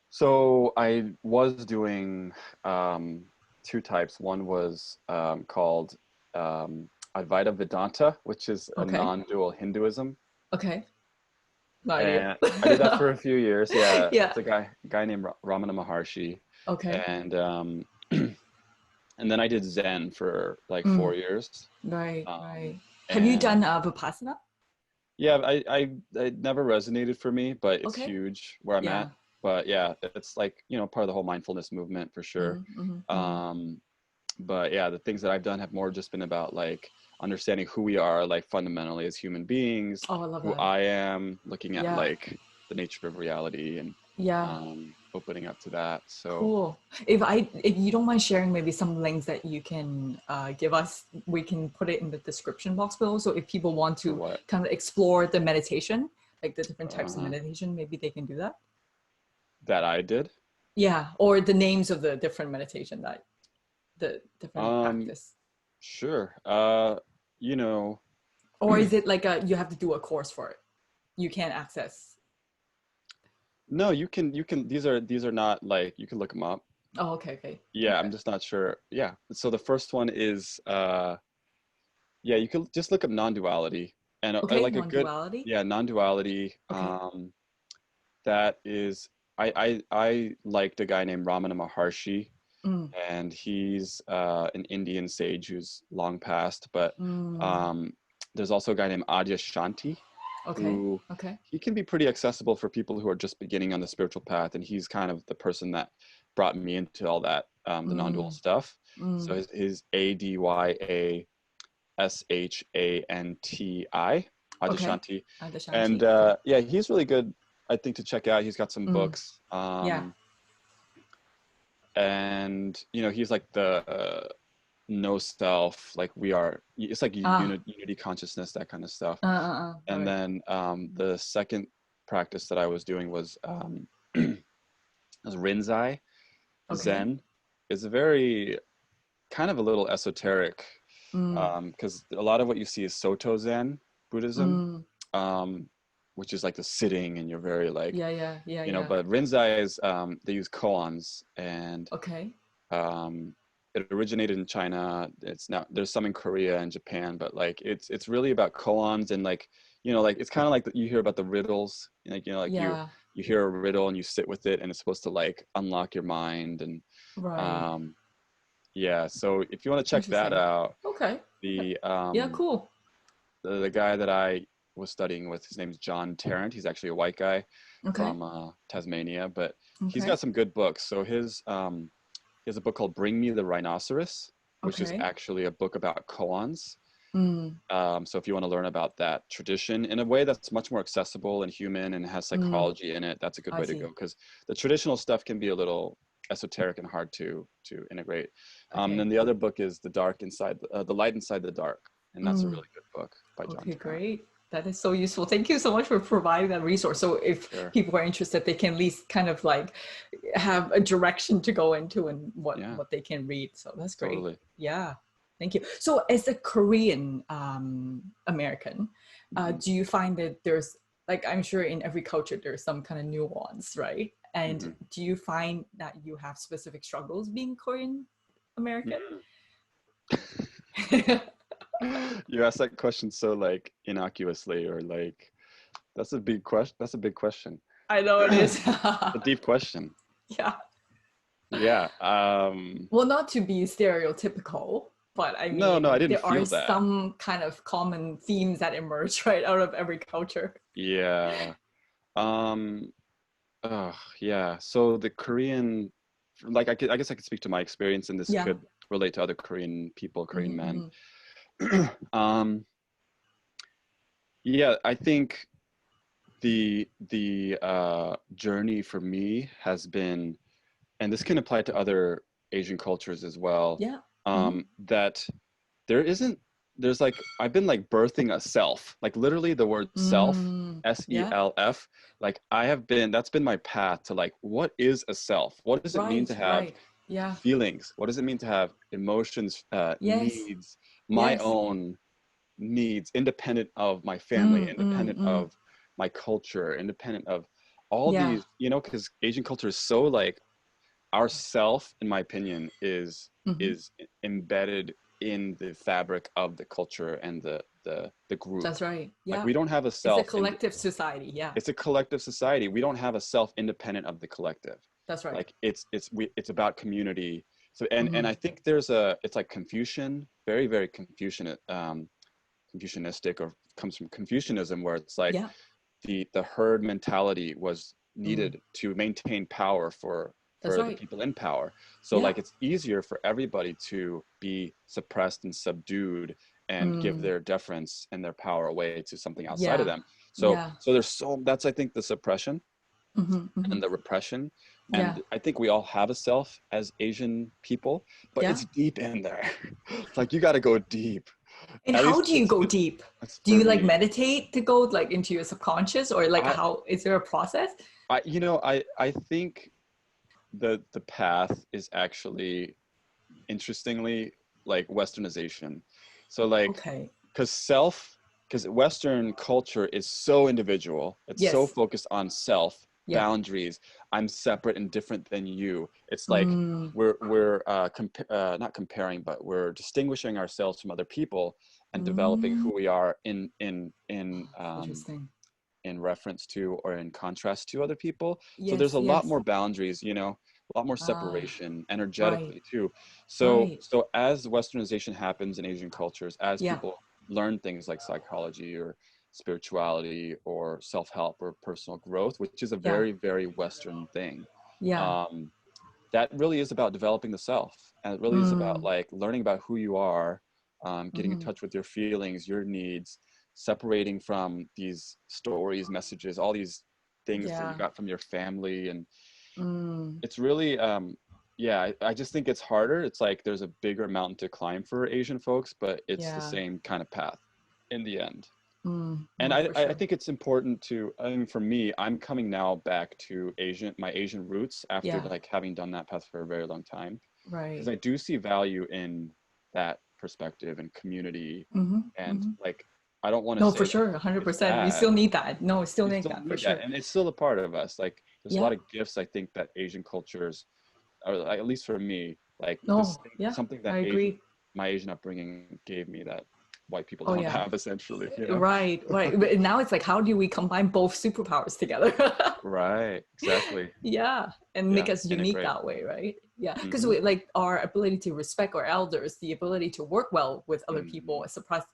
So I was doing two types. One was called Advaita Vedanta, which is a Okay. non-dual Hinduism, Okay. No idea. and I did that for a few years. Yeah, Yeah. it's a guy named Ramana Maharshi, Okay. and and then I did Zen for like Mm. 4 years. Right. Um, Right. Have you and done Vipassana? yeah, it never resonated for me, but it's Okay. huge where I'm Yeah. at. But yeah, it's like, part of the whole mindfulness movement for sure. Mm, mm, mm. Um, but yeah, the things that I've done have more just been about like understanding who we are, like fundamentally as human beings, Oh, I love who that. I am, looking at Yeah. like the nature of reality, and Yeah. opening up to that. So Cool. If you don't mind sharing maybe some links that you can give us, we can put it in the description box below. So if people want for to what kind of explore the meditation, like the different types of uh, meditation, maybe they can do that. that I did. Yeah, or the names of the different meditation that the different Um, practice. sure. You know, Or is it like you have to do a course for it? You can't access. no, you can. These are not like you can look them up. Oh, okay, okay, Yeah, okay, I'm just not sure. Yeah. So the first one is yeah, you can just look up non-duality, and okay. like a good, Non-duality. yeah, non-duality. Okay. That is, I liked a guy named Ramana Maharshi, Mm, and he's an Indian sage who's long passed, but mm, um, there's also a guy named Adyashanti, okay. who Okay. he can be pretty accessible for people who are just beginning on the spiritual path, and he's kind of the person that brought me into all that, the non-dual Mm, stuff. So mm. his Adyashanti, Okay. Adyashanti, and Adyashanti. Okay. yeah, he's really good, I think, to check out. He's got some Mm, books, yeah. and he's like the no self, like we are. It's like Ah. unity consciousness, that kind of stuff. And Right. then the second practice that I was doing was was Rinzai Okay. Zen. It's a very kind of a little esoteric, Mm, because a lot of what you see is Soto Zen Buddhism, mm. um, which is like the sitting, and you're very like, Yeah, yeah, yeah, yeah. but Rinzai is, they use koans, and Okay. um, it originated in China. It's now, there's some in Korea and Japan, but like it's really about koans, and like, like it's kind of like you hear about the riddles, like, like Yeah. you hear a riddle and you sit with it, and it's supposed to like unlock your mind, and Right. um, yeah. So if you want to check that Interesting. out, Okay. the Yeah, um, cool. the guy that I was studying with, his name's John Tarrant. He's actually a white guy Okay. from Tasmania, but he's Okay. got some good books. So he has a book called Bring Me the Rhinoceros, which is Okay. actually a book about koans. Mm, So if you want to learn about that tradition in a way that's much more accessible and human and has mm. psychology in it, that's a good I way to go, see. because the traditional stuff can be a little esoteric and hard to integrate. And then Okay. the other book is The Light Inside the Dark, and that's a Mm. really good book by John Okay, Tarrant. great. That is so useful. Thank you so much for providing that resource. So if Sure. people are interested, they can at least kind of like have a direction to go into and Yeah, what they can read. So that's great. totally. Yeah. Thank you. So as a Korean American, Hmm. do you find that there's like I'm sure in every culture there's some kind of nuance, right? And Hmm. do you find that you have specific struggles being Korean American? You asked that question so like innocuously, or like, that's a big question. That's a big question. I know it is. A deep question. Yeah. Yeah. Well, not to be stereotypical, but I No, I mean, didn't there are feel that. some kind of common themes that emerge right out of every culture. Yeah. Um, yeah. So the Korean, like I guess I could speak to my experience, and this Yeah. could relate to other Korean people, Korean men. Mm-hmm. Um, yeah, I think the journey for me has been, and this can apply to other Asian cultures as well, Yeah. Mm-hmm. that there isn't, there's like, I've been like birthing a self, like literally the word self, Yeah. SELF, like I have been, that's been my path to like, what is a self? What does it mean Right. to have Right. Yeah. feelings? What does it mean to have emotions, Yes. needs, my Yes. own needs, independent of my family, Mm, mm, independent mm. of my culture, independent of all Yeah. these, you know, because Asian culture is so like, our self, in my opinion, Mm-hmm. is embedded in the fabric of the culture and the group. That's right. Like Yeah. we don't have a It's a self, and collective society. Yeah. it's a collective society. We don't have a self independent of the collective. That's right. Like it's about community. So and Mm-hmm. I think there's a, it's like Confucian, very Confucian, Confucianistic, or comes from Confucianism, where it's like Yeah. the herd mentality was Mm. needed to maintain power That's for the right. people in power. So Yeah. like it's easier for everybody to be suppressed and subdued and give Mm. their deference and their power away to something outside of Yeah. them. So Yeah. there's so, that's I think the suppression Mm-hmm. Mm-hmm. and the repression. Yeah. And I think we all have a self as Asian people, but Yeah. it's deep in there. It's like you got to go deep. And At how least do you go deep? that's Do for you like me. meditate to go like into your subconscious, or like I how is there a process? you know, I think the path is actually, interestingly, like Westernization. So like, Okay. because Western culture is so individual, it's so Yes. focused on self Yeah. boundaries. I'm separate and different than you. It's like Mm. we're not comparing, but we're distinguishing ourselves from other people and developing Mm. who we are Interesting. in reference to or in contrast to other people. So there's Yes. a lot Yes. more boundaries, you know, a lot more Ah. separation Right. energetically too. So Right. as Westernization happens in Asian cultures, as Yeah. people learn things like psychology or spirituality or self-help or personal growth, which is a Yeah. very Western thing, Yeah. um, that really is about developing the self, and it really is about Mm. like learning about who you are, getting in Mm-hmm. touch with your feelings, your needs, separating from these stories, messages, all these things that you Yeah. got from your family. And Mm. it's really yeah, I just think it's harder. It's like there's a bigger mountain to climb for Asian folks, but it's the Yeah. same kind of path in the end. Mm. And No, for I sure. think it's important to, I mean, for me, I'm coming now back to my Asian roots after Yeah. like having done that path for a very long time, because Right. I do see value in that perspective and community. Mm-hmm. And Mm-hmm. like, I don't want to No, say for that sure. it's 100%. We bad. still need that. No, we still We need still that for need that. sure. And it's still a part of us. Like, there's a Yeah. lot of gifts, I think, that Asian cultures, or like, at least for me, like this No, thing, yeah, something I that agree. my Asian upbringing gave me that white people Oh don't yeah. have, essentially, you know? Right, right. But now it's like, how do we combine both superpowers together? Right, exactly. Yeah, and make Yeah, us unique integrate. that way, right? Yeah, because Mm-hmm. we like our ability to respect our elders, the ability to work well with other Mm-hmm. people,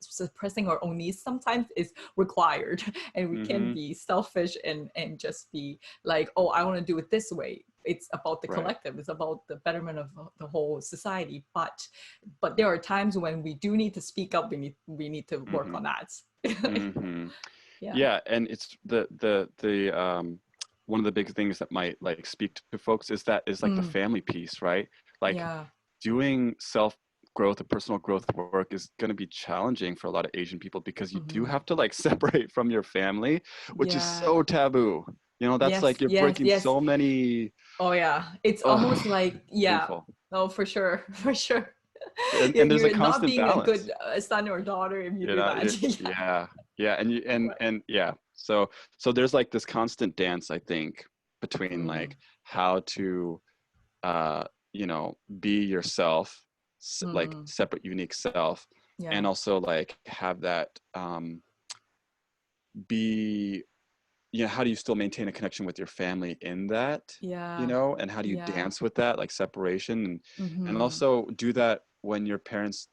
suppressing our own needs sometimes is required, and we can't Mm-hmm. be selfish and just be like, oh, I want to do it this way. It's about the Right. collective. It's about the betterment of the whole society. But there are times when we do need to speak up. We need to work Mm-hmm. on that. Mm-hmm. Yeah. Yeah, and it's the one of the big things that might like speak to folks is like the Mm, family piece, right? Like yeah. doing self growth and personal growth work is going to be challenging for a lot of Asian people, because you do Hmm. have to like separate from your family, which is Yeah. so taboo. You know, that's Yes, like you're yes, breaking yes. so many, Oh yeah. It's almost ugh, like, yeah. painful. Oh, for sure, for sure. And there's a You're not constant being a balance. good son or daughter if you You do know, that. Yeah. yeah, yeah, and you Right. and yeah. So there's like this constant dance, I think, between Mm, like how to uh you know, be yourself, like mm, separate unique self, yeah. and also like have that be you know, how do you still maintain a connection with your family in that, you Yeah. know, and how do you Yeah. dance with that, like separation, and Mm-hmm. also do that when your parents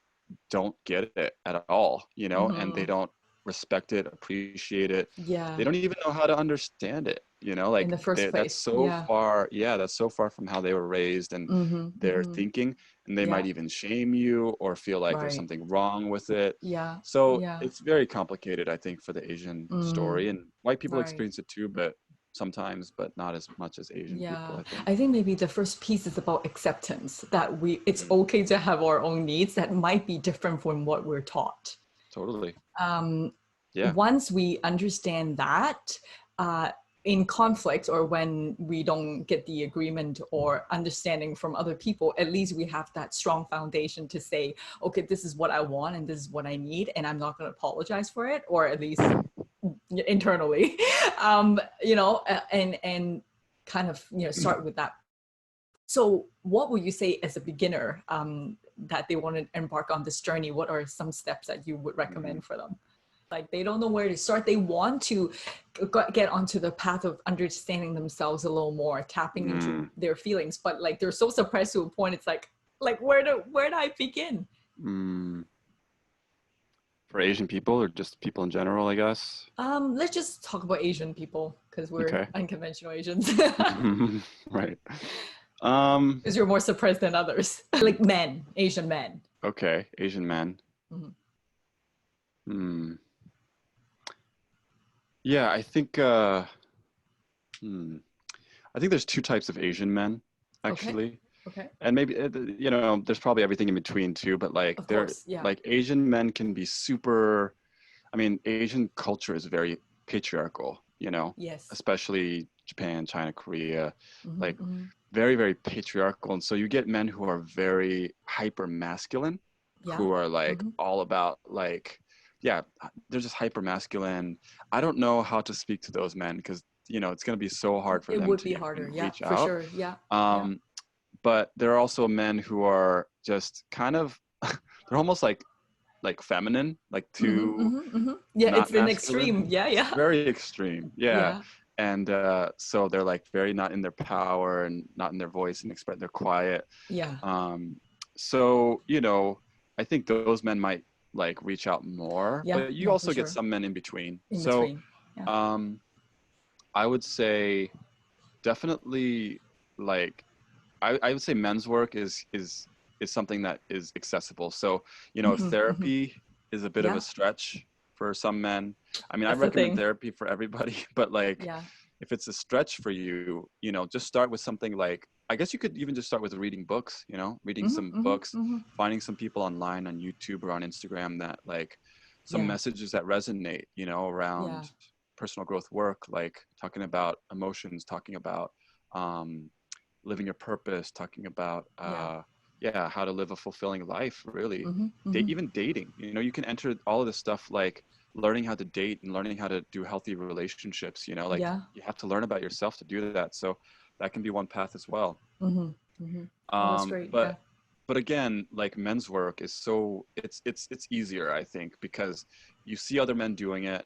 don't get it at all, you know, and they Mm-hmm. don't respect it, appreciate it. They Yeah. don't even know how to understand it, you know, In like the first that's place. so Yeah. far, yeah, that's so far from how they were raised and Mm-hmm. their Mm-hmm. thinking, and they Yeah. might even shame you or feel like there's Right. something wrong with it. Yeah. So Yeah. it's very complicated, I think, for the Asian Mm. story, and white people Right. experience it too, but sometimes, but not as much as Asian people, Yeah, I think. I think maybe the first piece is about acceptance that it's Mm, okay to have our own needs that might be different from what we're taught. totally. Um, Yeah. Once we understand that, uh, in conflict or when we don't get the agreement or understanding from other people, at least we have that strong foundation to say, okay, this is what I want and this is what I need, and I'm not going to apologize for it, or at least internally, and kind of, start with that. So what would you say as a beginner, that they want to embark on this journey? What are some steps that you would Mhm. recommend for them? Like they don't know where to start. They want to get onto the path of understanding themselves a little more, tapping into Mm. their feelings, but like they're so suppressed to a point. It's like where do I begin? Mm. For Asian people or just people in general, I guess. Let's just talk about Asian people because we're Okay. unconventional Asians. Right. Um, Because you're more suppressed than others. Like men, Asian men. okay, Asian men. Mhm. Hmm. Yeah, hmm. I think there's two types of Asian men, Okay. actually. Okay. And maybe, you know, there's probably everything in between too, but like Of they're course. Yeah. like Asian men can be super, I mean, Asian culture is very patriarchal, you know, Yes. especially Japan, China, Korea, Mm-hmm, like mm-hmm. very, very patriarchal. And so you get men who are very hyper masculine, Yeah. who are like Mm-hmm. all about like, yeah, they're just hyper masculine. I don't know how to speak to those men because, you know, it's going to be so hard for It them would to be harder. even Yeah, reach for out. sure. Yeah. Yeah. Um, but there are also men who are just kind of, they're almost like feminine, like Mm-hmm, too mm-hmm, mm-hmm. Yeah, not it's an masculine. extreme. Yeah, It's yeah. very extreme, yeah. Yeah. And so they're like very not in their power and not in their voice and express. They're quiet. Yeah. Um, so you know, I think those men might like reach out more, Yeah. but you Yeah, for also get sure. some men in between. In So between. Yeah. um, I would say definitely like I would say men's work is something that is accessible. So, you know, Mm-hmm, mm-hmm. therapy is a bit of a Yeah. stretch for some men. I mean, I That's the recommend thing. therapy for everybody, but like Yeah. if it's a stretch for you, you know, just start with something like I guess you could even just start with reading books, you know, reading Mm-hmm, some mm-hmm, books, mm-hmm. finding some people online on YouTube or on Instagram that like some Yeah. messages that resonate, you know, Yeah. around personal growth work, like talking about emotions, talking about um living your purpose, talking about Yeah. yeah, how to live a fulfilling life, really. Mm-hmm, mm-hmm. Even dating, you know, you can enter all of this stuff like learning how to date and learning how to do healthy relationships, you know, like Yeah. you have to learn about yourself to do that. So that can be one path as well. Mm-hmm, mm-hmm. Oh, that's great. Yeah. But again, like men's work is so it's easier, I think, because you see other men doing it.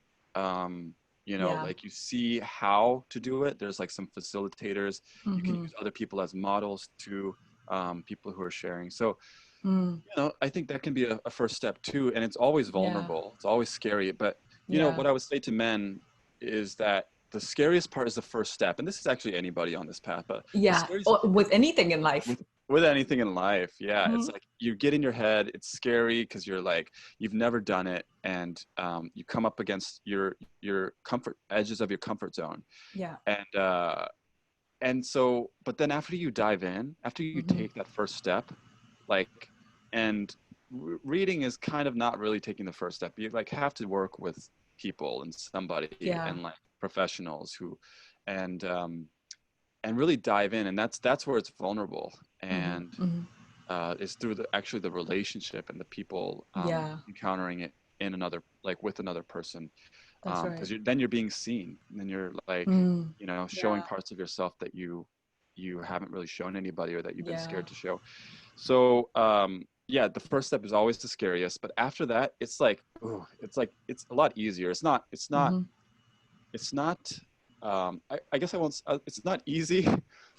You know, Yeah. like you see how to do it. There's like some facilitators. You can Mm-hmm. use other people as models to people who are sharing. So, Mm. you know, I think that can be a first step too. And it's always Yeah. vulnerable. It's always scary. But, you know, Yeah. what I would say to men is that the scariest part is the first step. And this is actually anybody on this path, but the Yeah. scariest Or with anything in life. with anything in life, yeah, it's Mm-hmm. like you get in your head, it's scary because you're like you've never done it, and you come up against your comfort edges of your comfort zone, Yeah. and so but then after you dive in, after you Mm-hmm. take that first step, like, and reading is kind of not really taking the first step. You like have to work with people and somebody Yeah. and like professionals who and and really dive in, and that's where it's vulnerable, Mm-hmm. and Mm-hmm. is through actually the relationship and the people Yeah. encountering it in another, like with another person, That's right. because then you're being seen, and then you're like, Mm. you know, showing Yeah. parts of yourself that you haven't really shown anybody or that you've been Yeah. scared to show. So yeah, the first step is always the scariest, but after that it's like, ooh, it's like it's a lot easier. It's not Mm-hmm. it's not I guess I won't, it's not easy,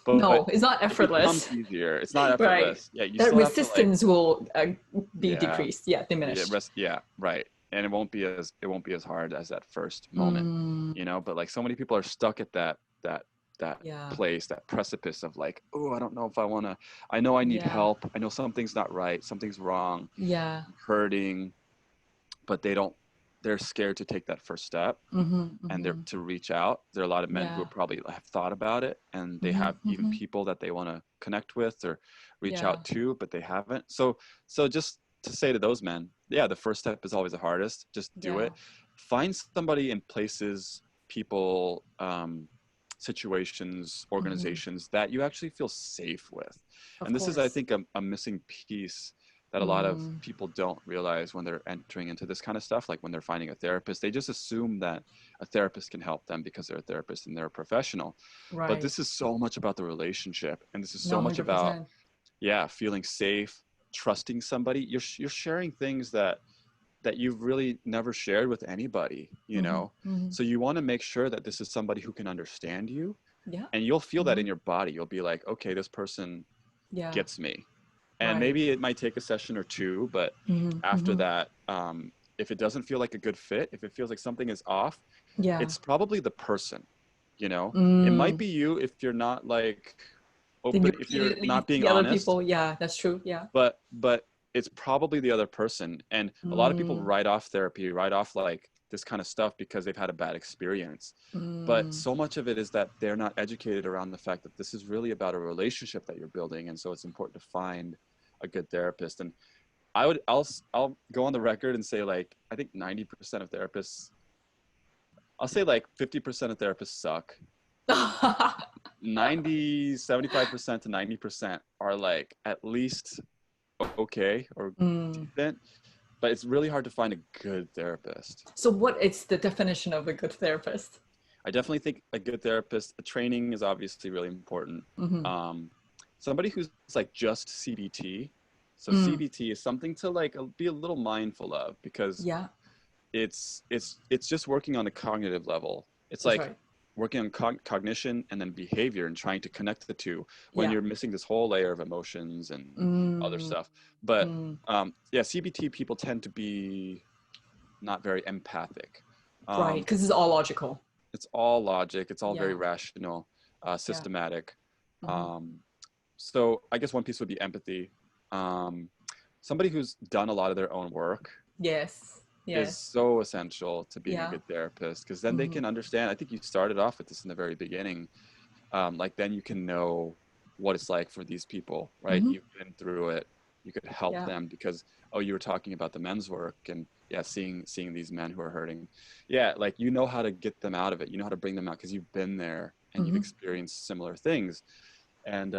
No, but it's not it becomes effortless. easier. It's not Right. effortless. Yeah, you That still have to like, resistance will be yeah, decreased. Yeah, diminished. yeah, right. And it won't be as hard as that first moment, Mm, you know. But like so many people are stuck at that yeah. place, that precipice of like, oh, I don't know if I want to. I know I need Yeah. help. I know something's not right. Something's wrong. Yeah. I'm hurting, but they don't. They're scared to take that first step Mm-hmm. and they're Mm-hmm. to reach out. There are a lot of men who Yeah. probably have thought about it and they Mm-hmm. have even Mm-hmm. people that they want to connect with or reach Yeah. out to, but they haven't. So just to say to those men, yeah, the first step is always the hardest. Just do Yeah. it. Find somebody in places, people, situations, Mm-hmm. organizations that you actually feel safe with. Of And this is, I course. think, a missing piece that a lot of Mm, people don't realize when they're entering into this kind of stuff. Like when they're finding a therapist, they just assume that a therapist can help them because they're a therapist and they're a professional. But right. this is so much about the relationship, and this is No, so much about, 100%. yeah, feeling safe, trusting somebody. You're sharing things that you've really never shared with anybody, you Mm-hmm. know. Mm-hmm. So you want to make sure that this is somebody who can understand you, Yeah. and you'll feel that Mm-hmm. in your body. You'll be like, okay, this person Yeah. gets me. And Right. maybe it might take a session or two, but Mm-hmm. after Mm-hmm. that, if it doesn't feel like a good fit, if it feels like something is off, Yeah. it's probably the person, you know. It might Mm. be you if you're not like Then open, you if you're repeatedly not being see other honest, people. Yeah, that's true. Yeah. but it's probably the other person. And a lot of people Mm. write off therapy, write off like this kind of stuff because they've had a bad experience. But Mm. so much of it is that they're not educated around the fact that this is really about a relationship that you're building, and so it's important to find a good therapist. And I'll go on the record and say, like, I think 90% of therapists, I'll say like 50% of therapists suck. 75% to 90% are like at least okay or Mm. decent, but it's really hard to find a good therapist. So, what is the definition of a good therapist? I definitely think a good therapist, a training is obviously really important. Mm-hmm. Um, Somebody who's like just CBT. So Mm. CBT is something to like be a little mindful of, because Yeah, it's just working on a cognitive level. It's that's like right. working on cognition and then behavior and trying to connect the two when Yeah. you're missing this whole layer of emotions and other Mm. stuff. But Mm. yeah, CBT people tend to be not very empathic. Right, Um, because it's all logical. it's all logic. It's all very Yeah. rational, Yeah. systematic. Mm-hmm. Um, so I guess one piece would be empathy. Um, Somebody who's done a lot of their own work Yes. is Yes. so essential to being a Yeah. good therapist, because then they Mm-hmm. can understand. I think you started off with this in the very beginning. Like then you can know what it's like for these people, right? Mm-hmm. You've been through it. You could help Yeah. them because, oh, you were talking about the men's work, and yeah, seeing these men who are hurting. Yeah, like you know how to get them out of it. You know how to bring them out because you've been there and you've Mm-hmm. experienced similar things. And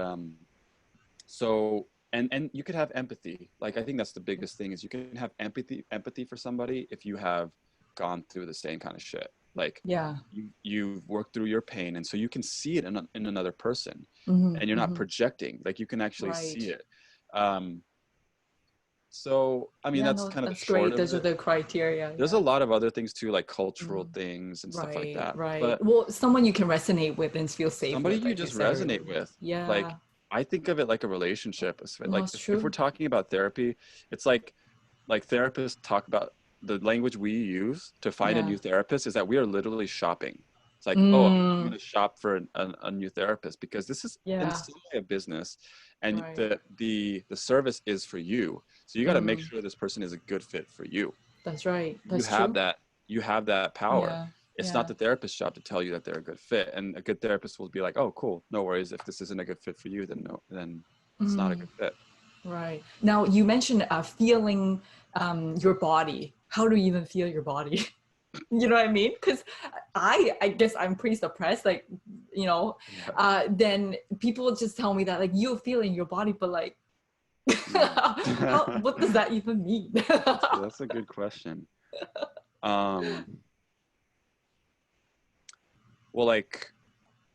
so and you could have empathy. Like I think that's the biggest thing, is you can have empathy for somebody if you have gone through the same kind of shit. Like Yeah. you've worked through your pain, and so you can see it in another person, Mm-hmm. and you're not Mm-hmm. projecting. Like you can actually Right. see it. um so I mean Yeah, that's no, kind of the that's short great. of Those are it. the criteria. There's a Yeah. lot of other things too, like cultural Mm. things and stuff like Right, that, right. but Well, someone you can resonate with and feel safe somebody with, you like you just said resonate earlier. with. Like Yeah. I think of it like a relationship. No, Like it's if we're true. talking about therapy, it's like therapists talk about the language we use to find a Yeah. new therapist is that we are literally shopping. It's like, oh, I'm going Mm. to shop for a new therapist because this is in Yeah. some way a business, and Right. the service is for you. So you got to make Mm. sure this person is a good fit for you. That's right. You That's have true. that. You have that power. Yeah. It's not Yeah. the therapist's job to tell you that they're a good fit, and a good therapist will be like, oh, cool, no worries. If this isn't a good fit for you, then no, then it's not a Mm. good fit. Right. Now, you mentioned feeling your body. How do you even feel your body? You know what I mean? Because I guess I'm pretty suppressed. Like, you know, Yeah. then people just tell me that like you're feeling your body, but like, how? Mm. What does that even mean? That's a good question. Um, well, like,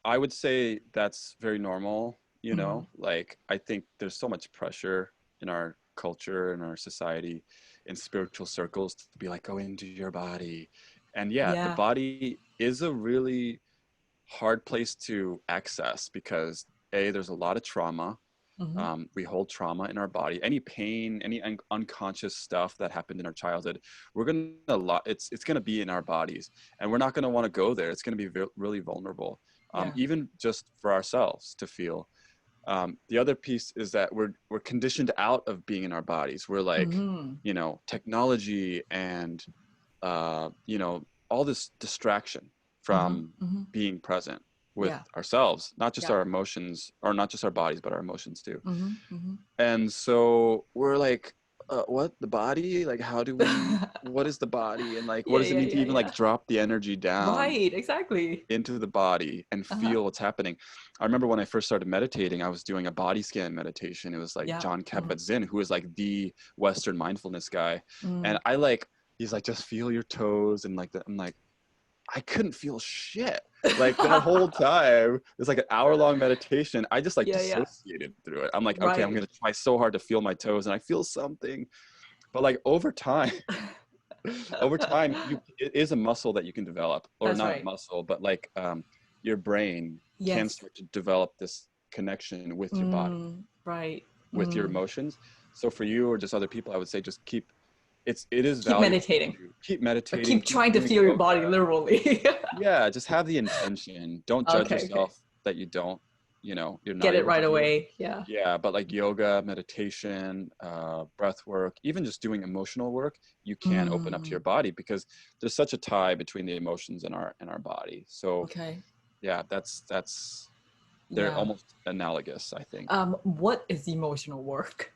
I would say that's very normal, you Mhm. know? Like, I think there's so much pressure in our culture, in our society, in spiritual circles to be like, go into your body. And yeah, the Yeah. body is a really hard place to access because there's a lot of trauma. We hold trauma in our body. Any pain, any unconscious stuff that happened in our childhood, it's going to be in our bodies, and we're not going to want to go there. It's going to be really vulnerable, even just for ourselves to feel. The other piece is that we're conditioned out of being in our bodies. We're like, you know, technology and, you know, all this distraction from being present with ourselves, not just our emotions, or not just our bodies, but our emotions too. And so we're like, what, the body? Like, how do we, what is the body? And like, what does it mean to even like drop the energy down? Right, exactly. Into the body and feel what's happening. I remember when I first started meditating, I was doing a body scan meditation. It was like John Kabat-Zinn, who is like the Western mindfulness guy. And he's like, just feel your toes. And like, I'm like, I couldn't feel shit. Like that whole time, it's like an hour-long meditation. I just like dissociated through it. I'm like, okay, I'm going to try so hard to feel my toes, and I feel something. But like over time, it is a muscle that you can develop, or not muscle, but like your brain can start to develop this connection with your body, with your emotions. So for you or just other people, I would say just keep meditating. Keep meditating. Or keep trying to feel your body literally. Yeah, just have the intention. Don't judge yourself that you don't, you know, you're not get it right away. Yeah, but like yoga, meditation, breath work, even just doing emotional work, you can open up to your body, because there's such a tie between the emotions and our body. So yeah, they're almost analogous, I think. What is emotional work?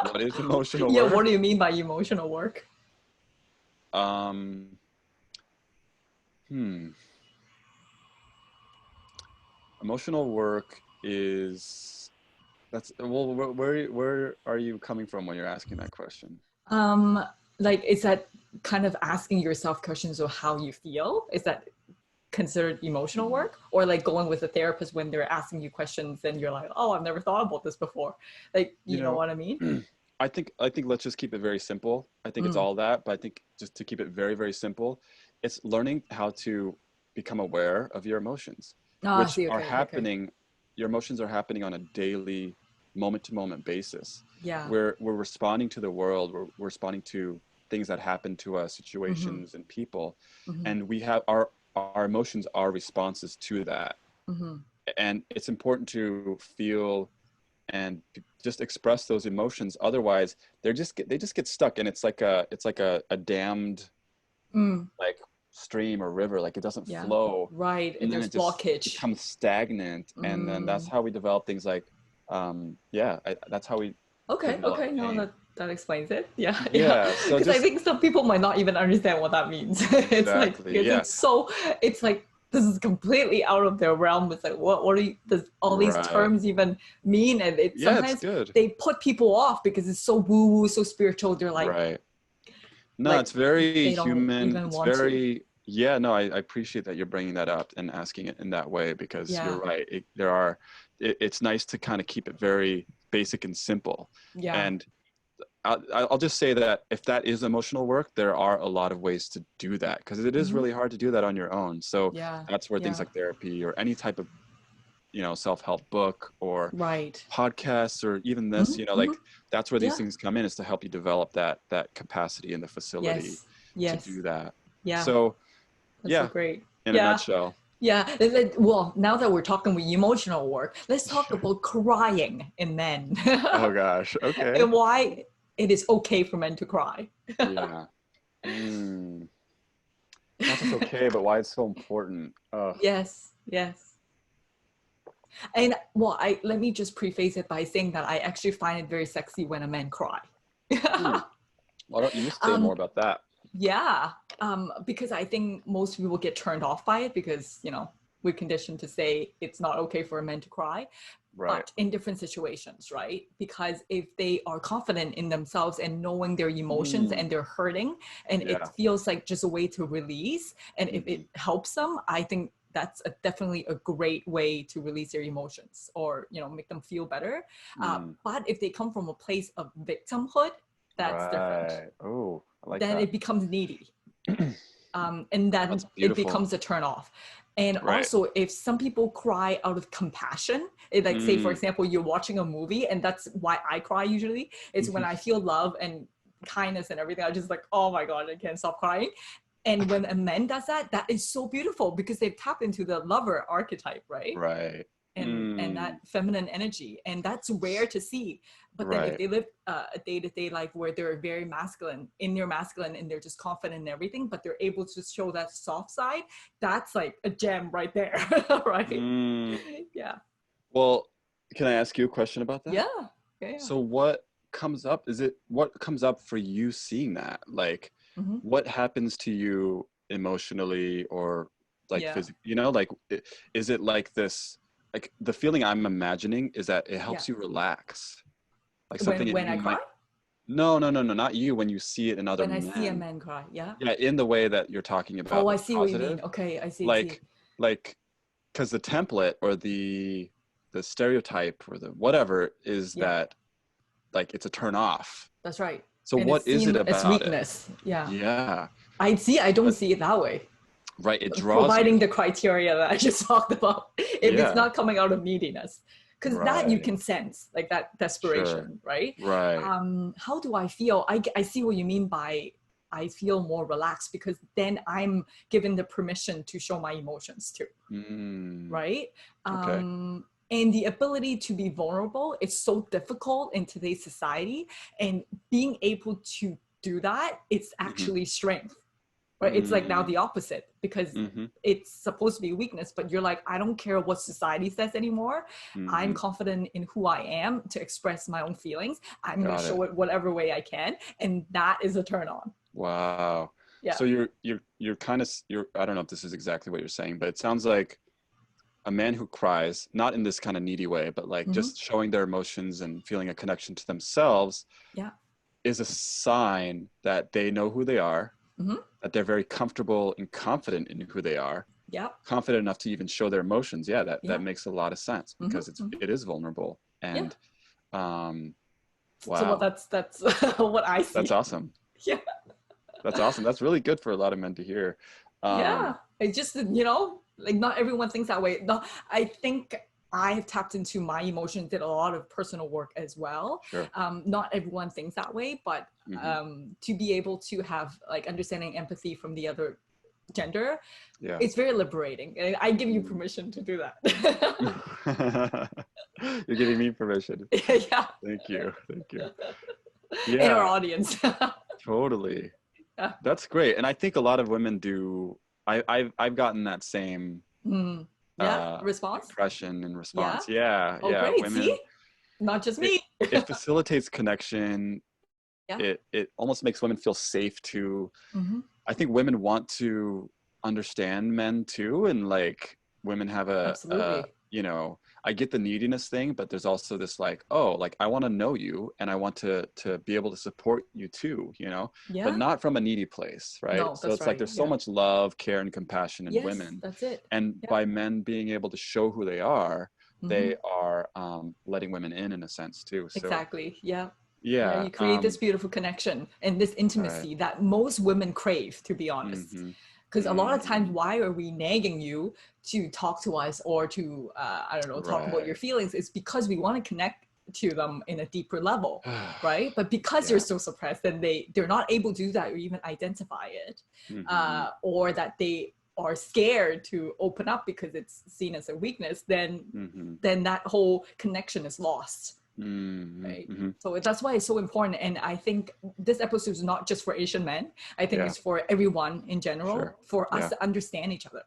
What is emotional work? Yeah, what do you mean by emotional work? Emotional work is, where are you coming from when you're asking that question? Like, is that kind of asking yourself questions of how you feel? Is that considered emotional work? Or like going with a therapist when they're asking you questions and you're like, oh, I've never thought about this before. Like, you know what I mean? I think let's just keep it very simple. I think it's all that, but I think just to keep it very, very simple, it's learning how to become aware of your emotions, which are happening. Your emotions are happening on a daily, moment-to-moment basis. Yeah. We're responding to the world. We're responding to things that happen to us, situations and people, and we have our emotions are responses to that. And it's important to feel and just express those emotions. Otherwise, they just get stuck, and it's like a dammed like stream or river. Like it doesn't flow. Right. And there's then it blockage. just becomes stagnant. And then that's how we develop things like that's how we No, that explains it. Yeah. So because I think some people might not even understand what that means. It's like this is completely out of their realm. It's like what does all these terms even mean? And sometimes they put people off because it's so woo-woo, so spiritual. They're like, it's very human. It's very I appreciate that you're bringing that up and asking it in that way, because you're right. It's nice to kind of keep it very basic and simple. And I'll just say that if that is emotional work, there are a lot of ways to do that, because it is really hard to do that on your own. So that's where things like therapy or any type of, you know, self-help book or podcasts or even this, you know, like that's where these things come in, is to help you develop that capacity and the facility to do that. So that's so great. In a nutshell. Well, now that we're talking with emotional work, let's talk about crying in men. Oh gosh, okay. And why it is okay for men to cry. Not just okay, but why it's so important. Yes. And let me just preface it by saying that I actually find it very sexy when a man cry. Why don't you just say more about that? Because I think most people get turned off by it, because, you know, we're conditioned to say it's not okay for a man to cry. But in different situations, right? Because if they are confident in themselves and knowing their emotions and they're hurting, and it feels like just a way to release, and if it helps them, I think that's definitely a great way to release their emotions, or, you know, make them feel better. But if they come from a place of victimhood, that's different. Oh, I like then that. it becomes needy. And then it becomes a turn off. And Right. also, if some people cry out of compassion, like say, for example, you're watching a movie, and that's why I cry usually. It's when I feel love and kindness and everything. I just like, oh my God, I can't stop crying. And when a man does that, that is so beautiful because they've tapped into the lover archetype, right? Right. And that feminine energy, and that's rare to see. But then if Right. they live a day-to-day life where they're very masculine and they're just confident in everything, but they're able to show that soft side, that's like a gem right there. Right. Yeah. Well, can I ask you a question about that? Yeah. So what comes up for you seeing that? Like, what happens to you emotionally or like physically, you know, like, is it like this, like the feeling I'm imagining is that it helps you relax, like something when I cry? No, not you, when you see it in other When I see a men. man cry, yeah. Yeah, in the way that you're talking about, Oh, I the see what you mean. positive, Okay, I see. like, because the template or the stereotype or the whatever is that like it's a turn off. That's right. So And what it's is seen it as about it? weakness. Yeah. Yeah. I don't see it that way. Right. It draws Providing you. the criteria that I just talked about, if it's not coming out of neediness, because that you Right. can sense, like that desperation, Sure. right? Right. How do I feel? I see what you mean by I feel more relaxed, because then I'm given the permission to show my emotions too, right? Okay. And the ability to be vulnerable is so difficult in today's society, and being able to do that, it's actually strength. Right? It's like now the opposite, because it's supposed to be weakness, but you're like, I don't care what society says anymore. I'm confident in who I am to express my own feelings. I'm going to show it whatever way I can. And that is a turn on. Wow. Yeah. So you're kind of, I don't know if this is exactly what you're saying, but it sounds like a man who cries, not in this kind of needy way, but like just showing their emotions and feeling a connection to themselves is a sign that they know who they are. That they're very comfortable and confident in who they are. Confident enough to even show their emotions. That makes a lot of sense, because it is vulnerable. And wow. So that's what I see. That's awesome. Yeah. That's awesome. That's really good for a lot of men to hear. It's just, like not everyone thinks that way. No, I think I have tapped into my emotions, did a lot of personal work as well. Sure. Not everyone thinks that way, but to be able to have like understanding, empathy from the other gender, it's very liberating. And I give you permission to do that. You're giving me permission. Yeah. Thank you. Yeah. In our audience. Totally. Yeah. That's great. And I think a lot of women do. I've gotten that same response, impression and response. Yeah. Great. Women, see, not just me. It facilitates connection. It almost makes women feel safe to. I think women want to understand men too, and like women have absolutely. I get the neediness thing, but there's also this like, oh, like I want to know you and I want to be able to support you too, but not from a needy place, right? No, so it's like there's so much love, care, and compassion in women. That's it. And by men being able to show who they are, they are letting women in a sense too. So, exactly. Yeah. Yeah. You create this beautiful connection and this intimacy that most women crave, to be honest. Because a lot of times, why are we nagging you to talk to us or to, talk about your feelings? It's because we want to connect to them in a deeper level, right? But because you're so suppressed, then they're not able to do that or even identify it, or that they are scared to open up because it's seen as a weakness, then that whole connection is lost. Right. So that's why it's so important. And I think this episode is not just for Asian men. I think it's for everyone in general, for us to understand each other.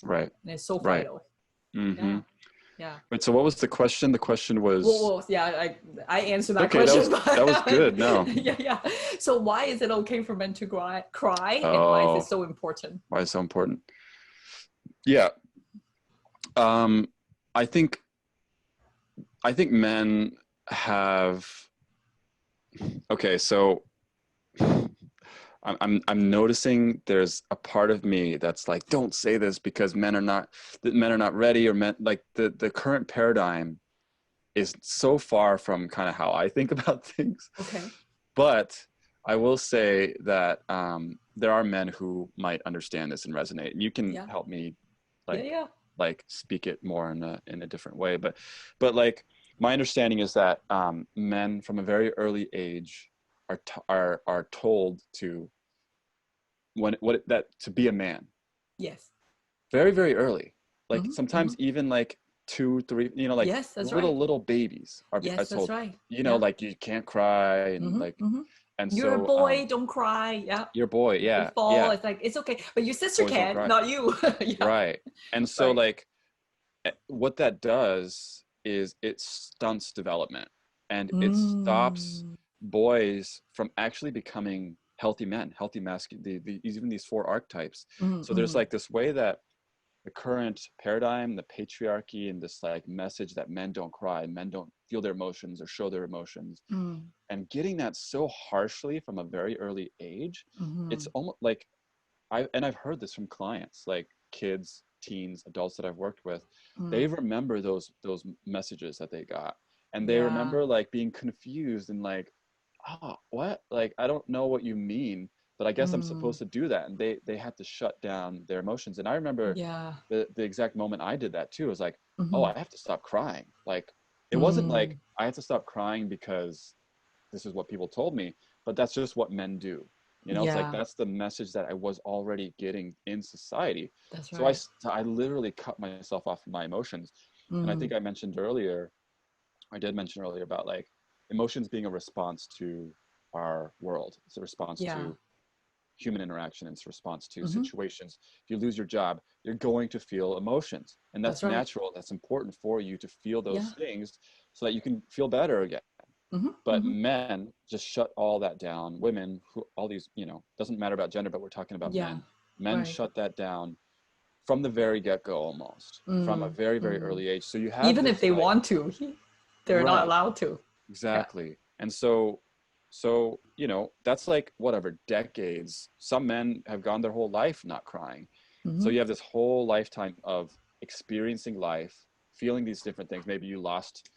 Right. And it's so vital. Yeah. Wait, so what was the question? The question was... Well, I answered that question. That was good. No. Yeah. So why is it okay for men to cry and why is it so important? Why is it so important? Yeah. I think men have, okay, so I'm noticing there's a part of me that's like, don't say this because men are not ready, or men, like the current paradigm is so far from kind of how I think about things. Okay. But I will say that there are men who might understand this and resonate, and you can help me like speak it more in a different way. But like my understanding is that men from a very early age are told to to be a man. Yes. Very, very early. Like Mm-hmm, sometimes even like 2, 3, like yes, that's little babies are yes, that's told, right. like you can't cry and Mm-hmm, like, mm-hmm. and You're a so boy, don't cry. Yeah. your boy, If you yeah, fall, yeah, it's like, it's okay. But your sister boys don't can, cry, not you. Yeah. right? And so Right. like what that does is it stunts development, and it stops Mm. boys from actually becoming healthy men, healthy masculine, even these 4 archetypes. So there's Mm-hmm. like this way that the current paradigm, the patriarchy, and this like message that men don't cry, men don't feel their emotions or show their emotions, Mm. and getting that so harshly from a very early age, Mm-hmm. it's almost like I've heard this from clients, like kids, teens, adults that I've worked with. They Mm. remember those messages that they got, and they Yeah. remember like being confused and like, oh, what? Like I don't know what you mean, but I guess I'm Mm. supposed to do that. And they had to shut down their emotions. And I remember Yeah. the exact moment I did that too. It was like, oh, Mm-hmm. I have to stop crying. Like it wasn't Mm. like I had to stop crying because this is what people told me, but that's just what men do. It's like Yeah. that's the message that I was already getting in society. That's So right. I literally cut myself off from my emotions. And I Mm. think I did mention earlier about like emotions being a response to our world. It's a response Yeah. to human interaction. It's a response to Mm-hmm. situations. If you lose your job, you're going to feel emotions. And That's that's right. natural. That's important for you to feel Yeah. those things so that you can feel better again. Mm-hmm. But Mm-hmm. men just shut all that down. Women, who all these, doesn't matter about gender, but we're talking about Yeah. men. Men Right. shut that down from the very get-go, almost from a Mm. very, very Mm. early age. So you have Even if this they like, want to, they're not right, allowed to. Yeah. exactly. And so that's like whatever, decades. Some men have gone their whole life not crying. So Mm-hmm. you have this whole lifetime of experiencing life, feeling these different things. Maybe you lost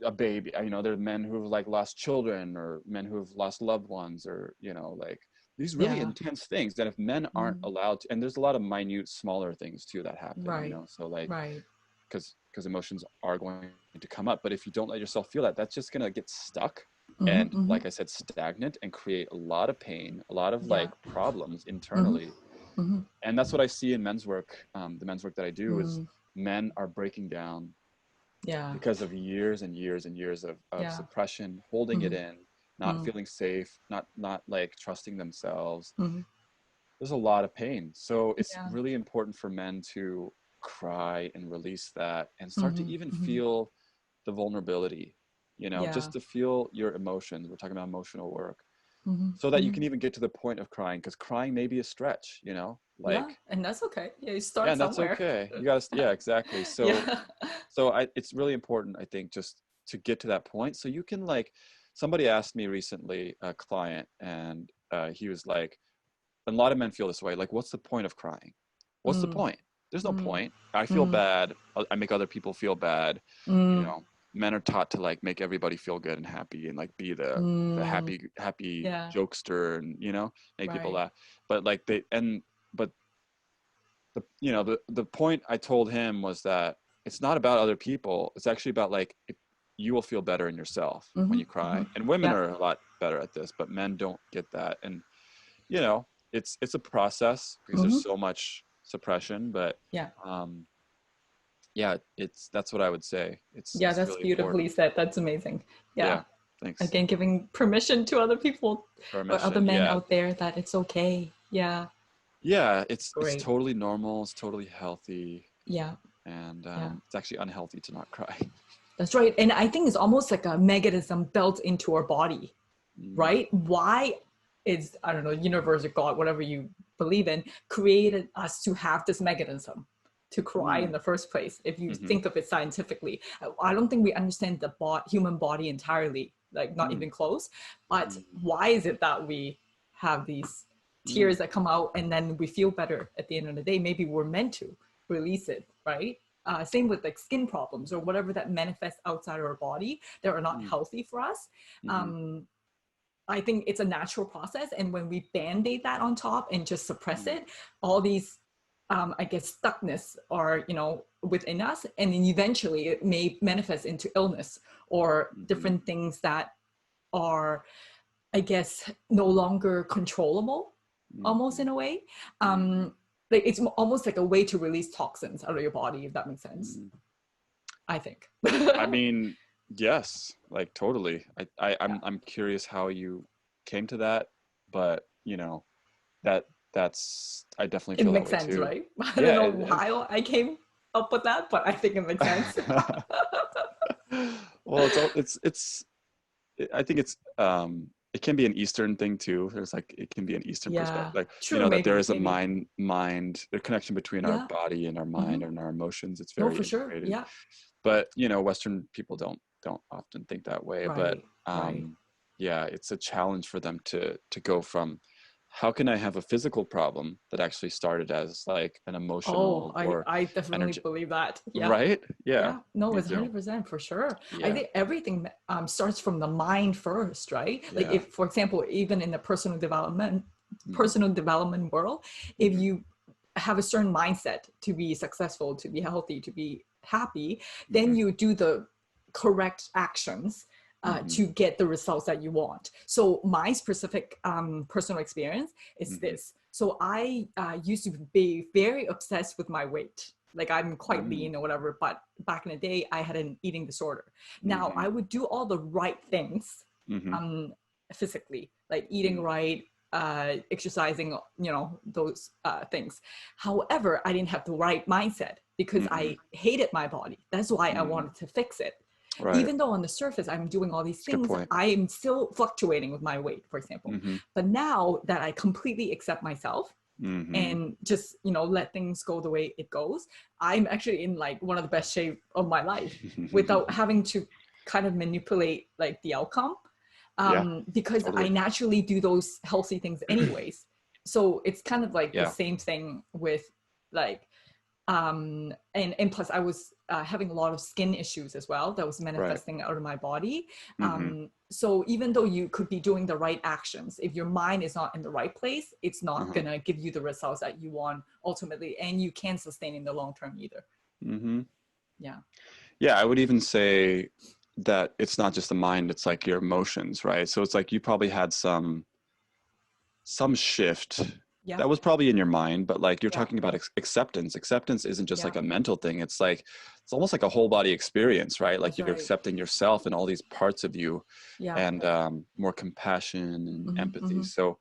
a baby. There are men who've like lost children, or men who've lost loved ones, or like these really Yeah. intense things that if men aren't Mm. allowed to, and there's a lot of minute smaller things too that happen, Right. so like Right. because emotions are going to come up, but if you don't let yourself feel that, that's just going to get stuck Mm-hmm. and, Mm-hmm. like I said, stagnant, and create a lot of pain, a lot of Yeah. like problems Mm-hmm. internally. Mm-hmm. And that's what I see in men's work. The men's work that I do is Mm. men are breaking down Yeah. because of years and years and years of Yeah. suppression, holding it Mm-hmm. in, not Mm. feeling safe, not like trusting themselves. Mm-hmm. There's a lot of pain. So it's Yeah. really important for men to cry and release that and start to Mm-hmm. even Mm-hmm. feel the vulnerability, Yeah. just to feel your emotions. We're talking about emotional work, Mm-hmm. so that you Mm-hmm. can even get to the point of crying, because crying may be a stretch, Yeah. like, And that's okay. Yeah. You yeah, start and that's somewhere. okay. You gotta, yeah, exactly. So Yeah. it's really important, I think, just to get to that point so you can like, somebody asked me recently, a client, and he was like, and a lot of men feel this way, like, what's the point of crying? What's the Mm. point? There's no Mm. point. I feel Mm. bad. I make other people feel bad. you Mm. know Men are taught to like make everybody feel good and happy, and like be the Mm. happy Yeah. jokester, and make people Right. laugh. But like but the point I told him was that it's not about other people. It's actually about like, if you will feel better in yourself when Mm-hmm. you Mm-hmm. cry. And women Yeah. are a lot better at this, but men don't get that. And it's a process because Mm-hmm. there's so much suppression. But Yeah. yeah, that's what I would say. Yeah. It's That's really beautifully important. said. That's amazing. Yeah. Yeah, thanks. Again, giving permission to other people or other Permission. men Yeah, out there that it's okay. Yeah. yeah, it's Great. totally normal. It's totally healthy. Yeah. And Yeah. it's actually unhealthy to not cry. That's right. And I think it's almost like a mechanism built into our body, Mm, right? Why is, I don't know, universe or God, whatever you believe in, created us to have this mechanism to cry in mm, the first place, if you mm-hmm, think of it scientifically. I don't think we understand the human body entirely, like not mm, even close. But mm, why is it that we have these mm. tears that come out and then we feel better at the end of the day? Maybe we're meant to release it, right? Same with like skin problems or whatever that manifests outside our body that are not Mm, healthy for us. mhm, I think it's a natural process. And when we band-aid that on top and just suppress mm, it, all these I guess, stuckness or, within us. And then eventually it may manifest into illness or different things that are, I guess, no longer controllable, almost in a way. Like it's almost like a way to release toxins out of your body, if that makes sense. I think. I mean, yes, like totally. I'm curious how you came to that, but that's I definitely It feel that makes way sense, too. right? I Yeah. don't know how I came up with that, but I think it makes sense. Well, I think it can be an Eastern thing too. There's like, it can be an Eastern perspective, Yeah, like, true, that there maybe, is a the connection between our Yeah. body and our mind and our emotions. It's No, very for sure. integrated. Yeah. But, Western people don't often think that way. But, Right. yeah, it's a challenge for them to go from, how can I have a physical problem that actually started as like an Oh, emotional I, or I definitely energy, believe that. Yeah. right? Yeah, Yeah. No, me it's too. 100% for sure. I Yeah, think everything starts from the mind first, right? Like yeah. if, for example, even in the Mhm, personal development world, if mhm, you have a certain mindset to be successful, to be healthy, to be happy, then mhm, you do the correct actions mhm, to get the results that you want. So my specific personal experience is mhm, this. So I used to be very obsessed with my weight. Like I'm quite mhm, lean or whatever, but back in the day I had an eating disorder. Now mhm, I would do all the right things mhm, um, physically, like eating mhm, right, exercising, those things. However, I didn't have the right mindset because mhm, I hated my body. That's why I mhm. wanted to fix it. Right. Even though on the surface I'm doing all these That's a good things, point. I am still fluctuating with my weight, for example. Mhm, But now that I completely accept myself mhm. and just, let things go the way it goes, I'm actually in like one of the best shape of my life without having to kind of manipulate like the outcome, Yeah, because I totally. naturally do those healthy things anyways. So it's kind of like the Yeah. same thing with like and plus I was having a lot of skin issues as well that was Right. manifesting out of my body. Mhm, So even though you could be doing the right actions, if your mind is not in the right place, it's not uh-huh. gonna give you the results that you want ultimately, and you can't sustain in the long term either. Mhm. Yeah. Yeah, I would even say that it's not just the mind, it's like your emotions, right? So it's like you probably had some shift Yeah. that was probably in your mind, but like you're Yeah. talking about acceptance. Acceptance isn't just Yeah. like a mental thing. It's like, it's almost like a whole body experience, right? Like That's you're right. accepting yourself and all these parts of you, Yeah. and more compassion and empathy. Mm-hmm. So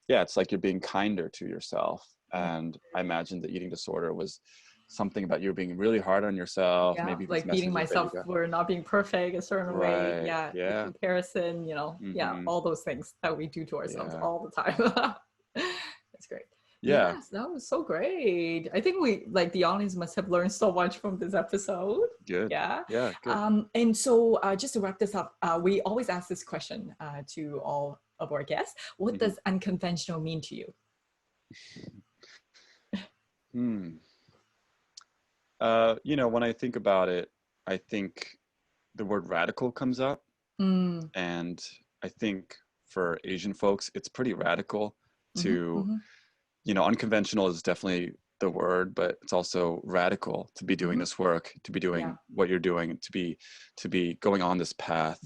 yeah, it's like you're being kinder to yourself. Yeah. And I imagine the eating disorder was something about you being really hard on yourself. Yeah, Maybe these like beating messages that you myself got. for not being perfect a certain way. Right. Yeah, the Yeah. comparison, yeah, Hmm. all those things that we do to ourselves Yeah. all the time. That's great. Yeah. Yes, that was so great. I think we, like, the audience must have learned so much from this episode. Good. Yeah. Yeah. Good. And so just to wrap this up, we always ask this question to all of our guests. What Hmm. does unconventional mean to you? Hmm. When I think about it, I think the word radical comes up. Mm, And I think for Asian folks, it's pretty radical mm-hmm, to, mm-hmm, unconventional is definitely the word, but it's also radical to be doing mm-hmm. this work, to be Yeah. doing what you're doing, to be going on this path.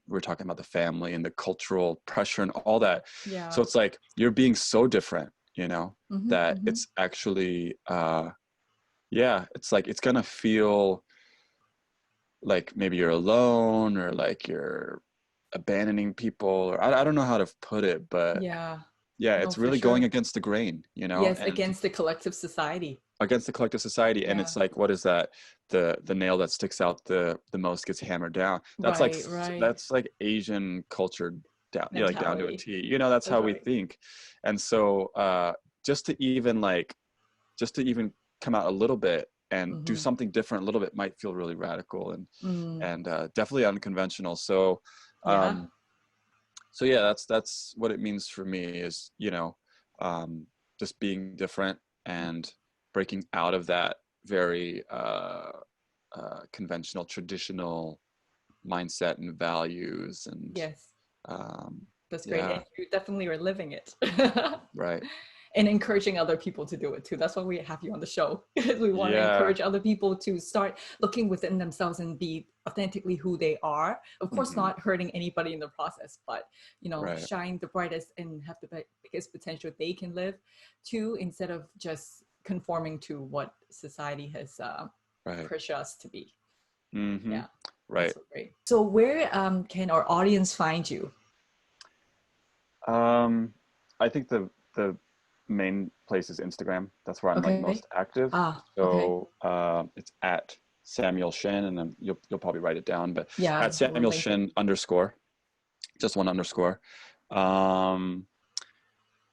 We're talking about the family and the cultural pressure and all that. Yeah. So it's like you're being so different, Mm-hmm, that mm-hmm. it's actually, yeah, it's like it's gonna feel like maybe you're alone, or like you're abandoning people, or I don't know how to put it, but Yeah. yeah, No, it's for really going sure. against the grain, Yes, and against the collective society. against the collective society. And Yeah. it's like, what is that? The nail that sticks out the most gets hammered down. Right, right. That's like Asian culture down, like down to a Mentality. T. That's That's how we right. think. And so just to even come out a little bit and do Mm-hmm. something different a little bit might feel really radical, and Mm, definitely unconventional. So yeah. um so yeah, that's what it means for me, is um just being different and breaking out of that very conventional, traditional mindset and values. And Yes. um That's great. yeah, And you definitely are living it. right. and encouraging other people to do it too. That's why we have you on the show. We want to encourage other people to start looking within themselves and be authentically who they are. Of course, not hurting anybody in the process, but shine the brightest and have the biggest potential they can live to, instead of just conforming to what society has pushed us to be. Yeah, right. So great. So where can our audience find you? I think the main place is Instagram. That's where I'm like most active. It's at Samuel Shin, and then you'll probably write it down, but at Samuel Shin _ just one underscore.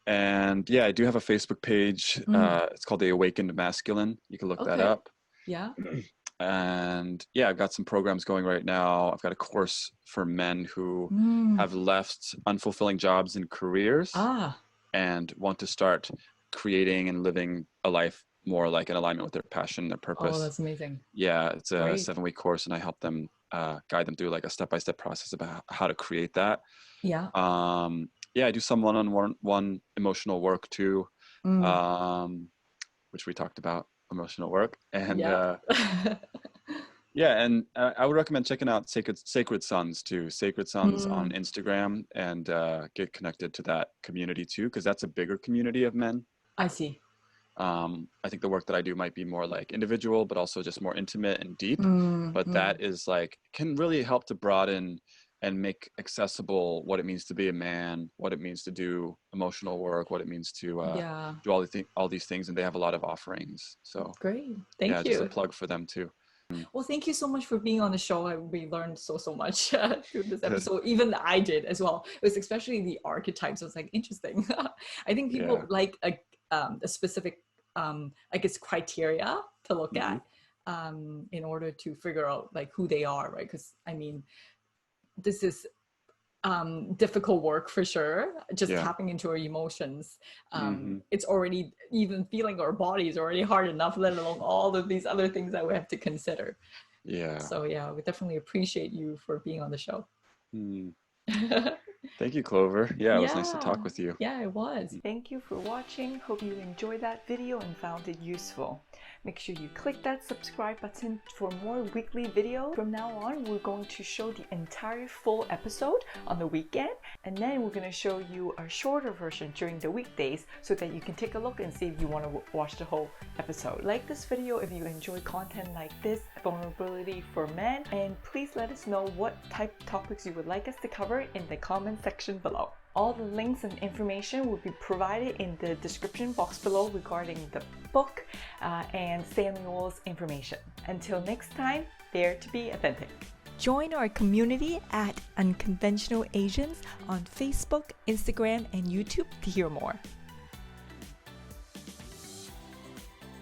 And yeah, I do have a Facebook page. It's called The Awakened Masculine. You can look that up. Yeah. And yeah, I've got some programs going right now. I've got a course for men who have left unfulfilling jobs and careers and want to start creating and living a life more like in alignment with their passion, their purpose. Oh, that's amazing. Yeah, it's a 7-week course, and I help them guide them through like a step-by-step process about how to create that. Yeah. Yeah, I do some one-on-one emotional work too, which we talked about, emotional work. And yeah, and I would recommend checking out Sacred Sons too. Sacred Sons on Instagram, and get connected to that community too, because that's a bigger community of men. I see. I think the work that I do might be more like individual, but also just more intimate and deep. But that is like, can really help to broaden and make accessible what it means to be a man, what it means to do emotional work, what it means to do all these things. And they have a lot of offerings. So great. Thank you. Just a plug for them too. Well, thank you so much for being on the show. We learned so much through this episode. Even I did as well. It was especially the archetypes. It was like interesting. I think people like a specific, I guess, criteria to look at in order to figure out like who they are, right? Because I mean, this is difficult work for sure. Just tapping into our emotions. It's already, even feeling our body is already hard enough, let alone all of these other things that we have to consider. Yeah. So yeah, we definitely appreciate you for being on the show. Thank you, Clover. Yeah, it was nice to talk with you. Yeah, it was. Thank you for watching. Hope you enjoyed that video and found it useful. Make sure you click that subscribe button for more weekly videos. From now on, we're going to show the entire full episode on the weekend, and then we're going to show you a shorter version during the weekdays so that you can take a look and see if you want to watch the whole episode. Like this video if you enjoy content like this, vulnerability for men, and please let us know what type of topics you would like us to cover in the comment section below. All the links and information will be provided in the description box below regarding the book and Samuel's information. Until next time, dare to be authentic. Join our community at Unconventional Asians on Facebook, Instagram, and YouTube to hear more.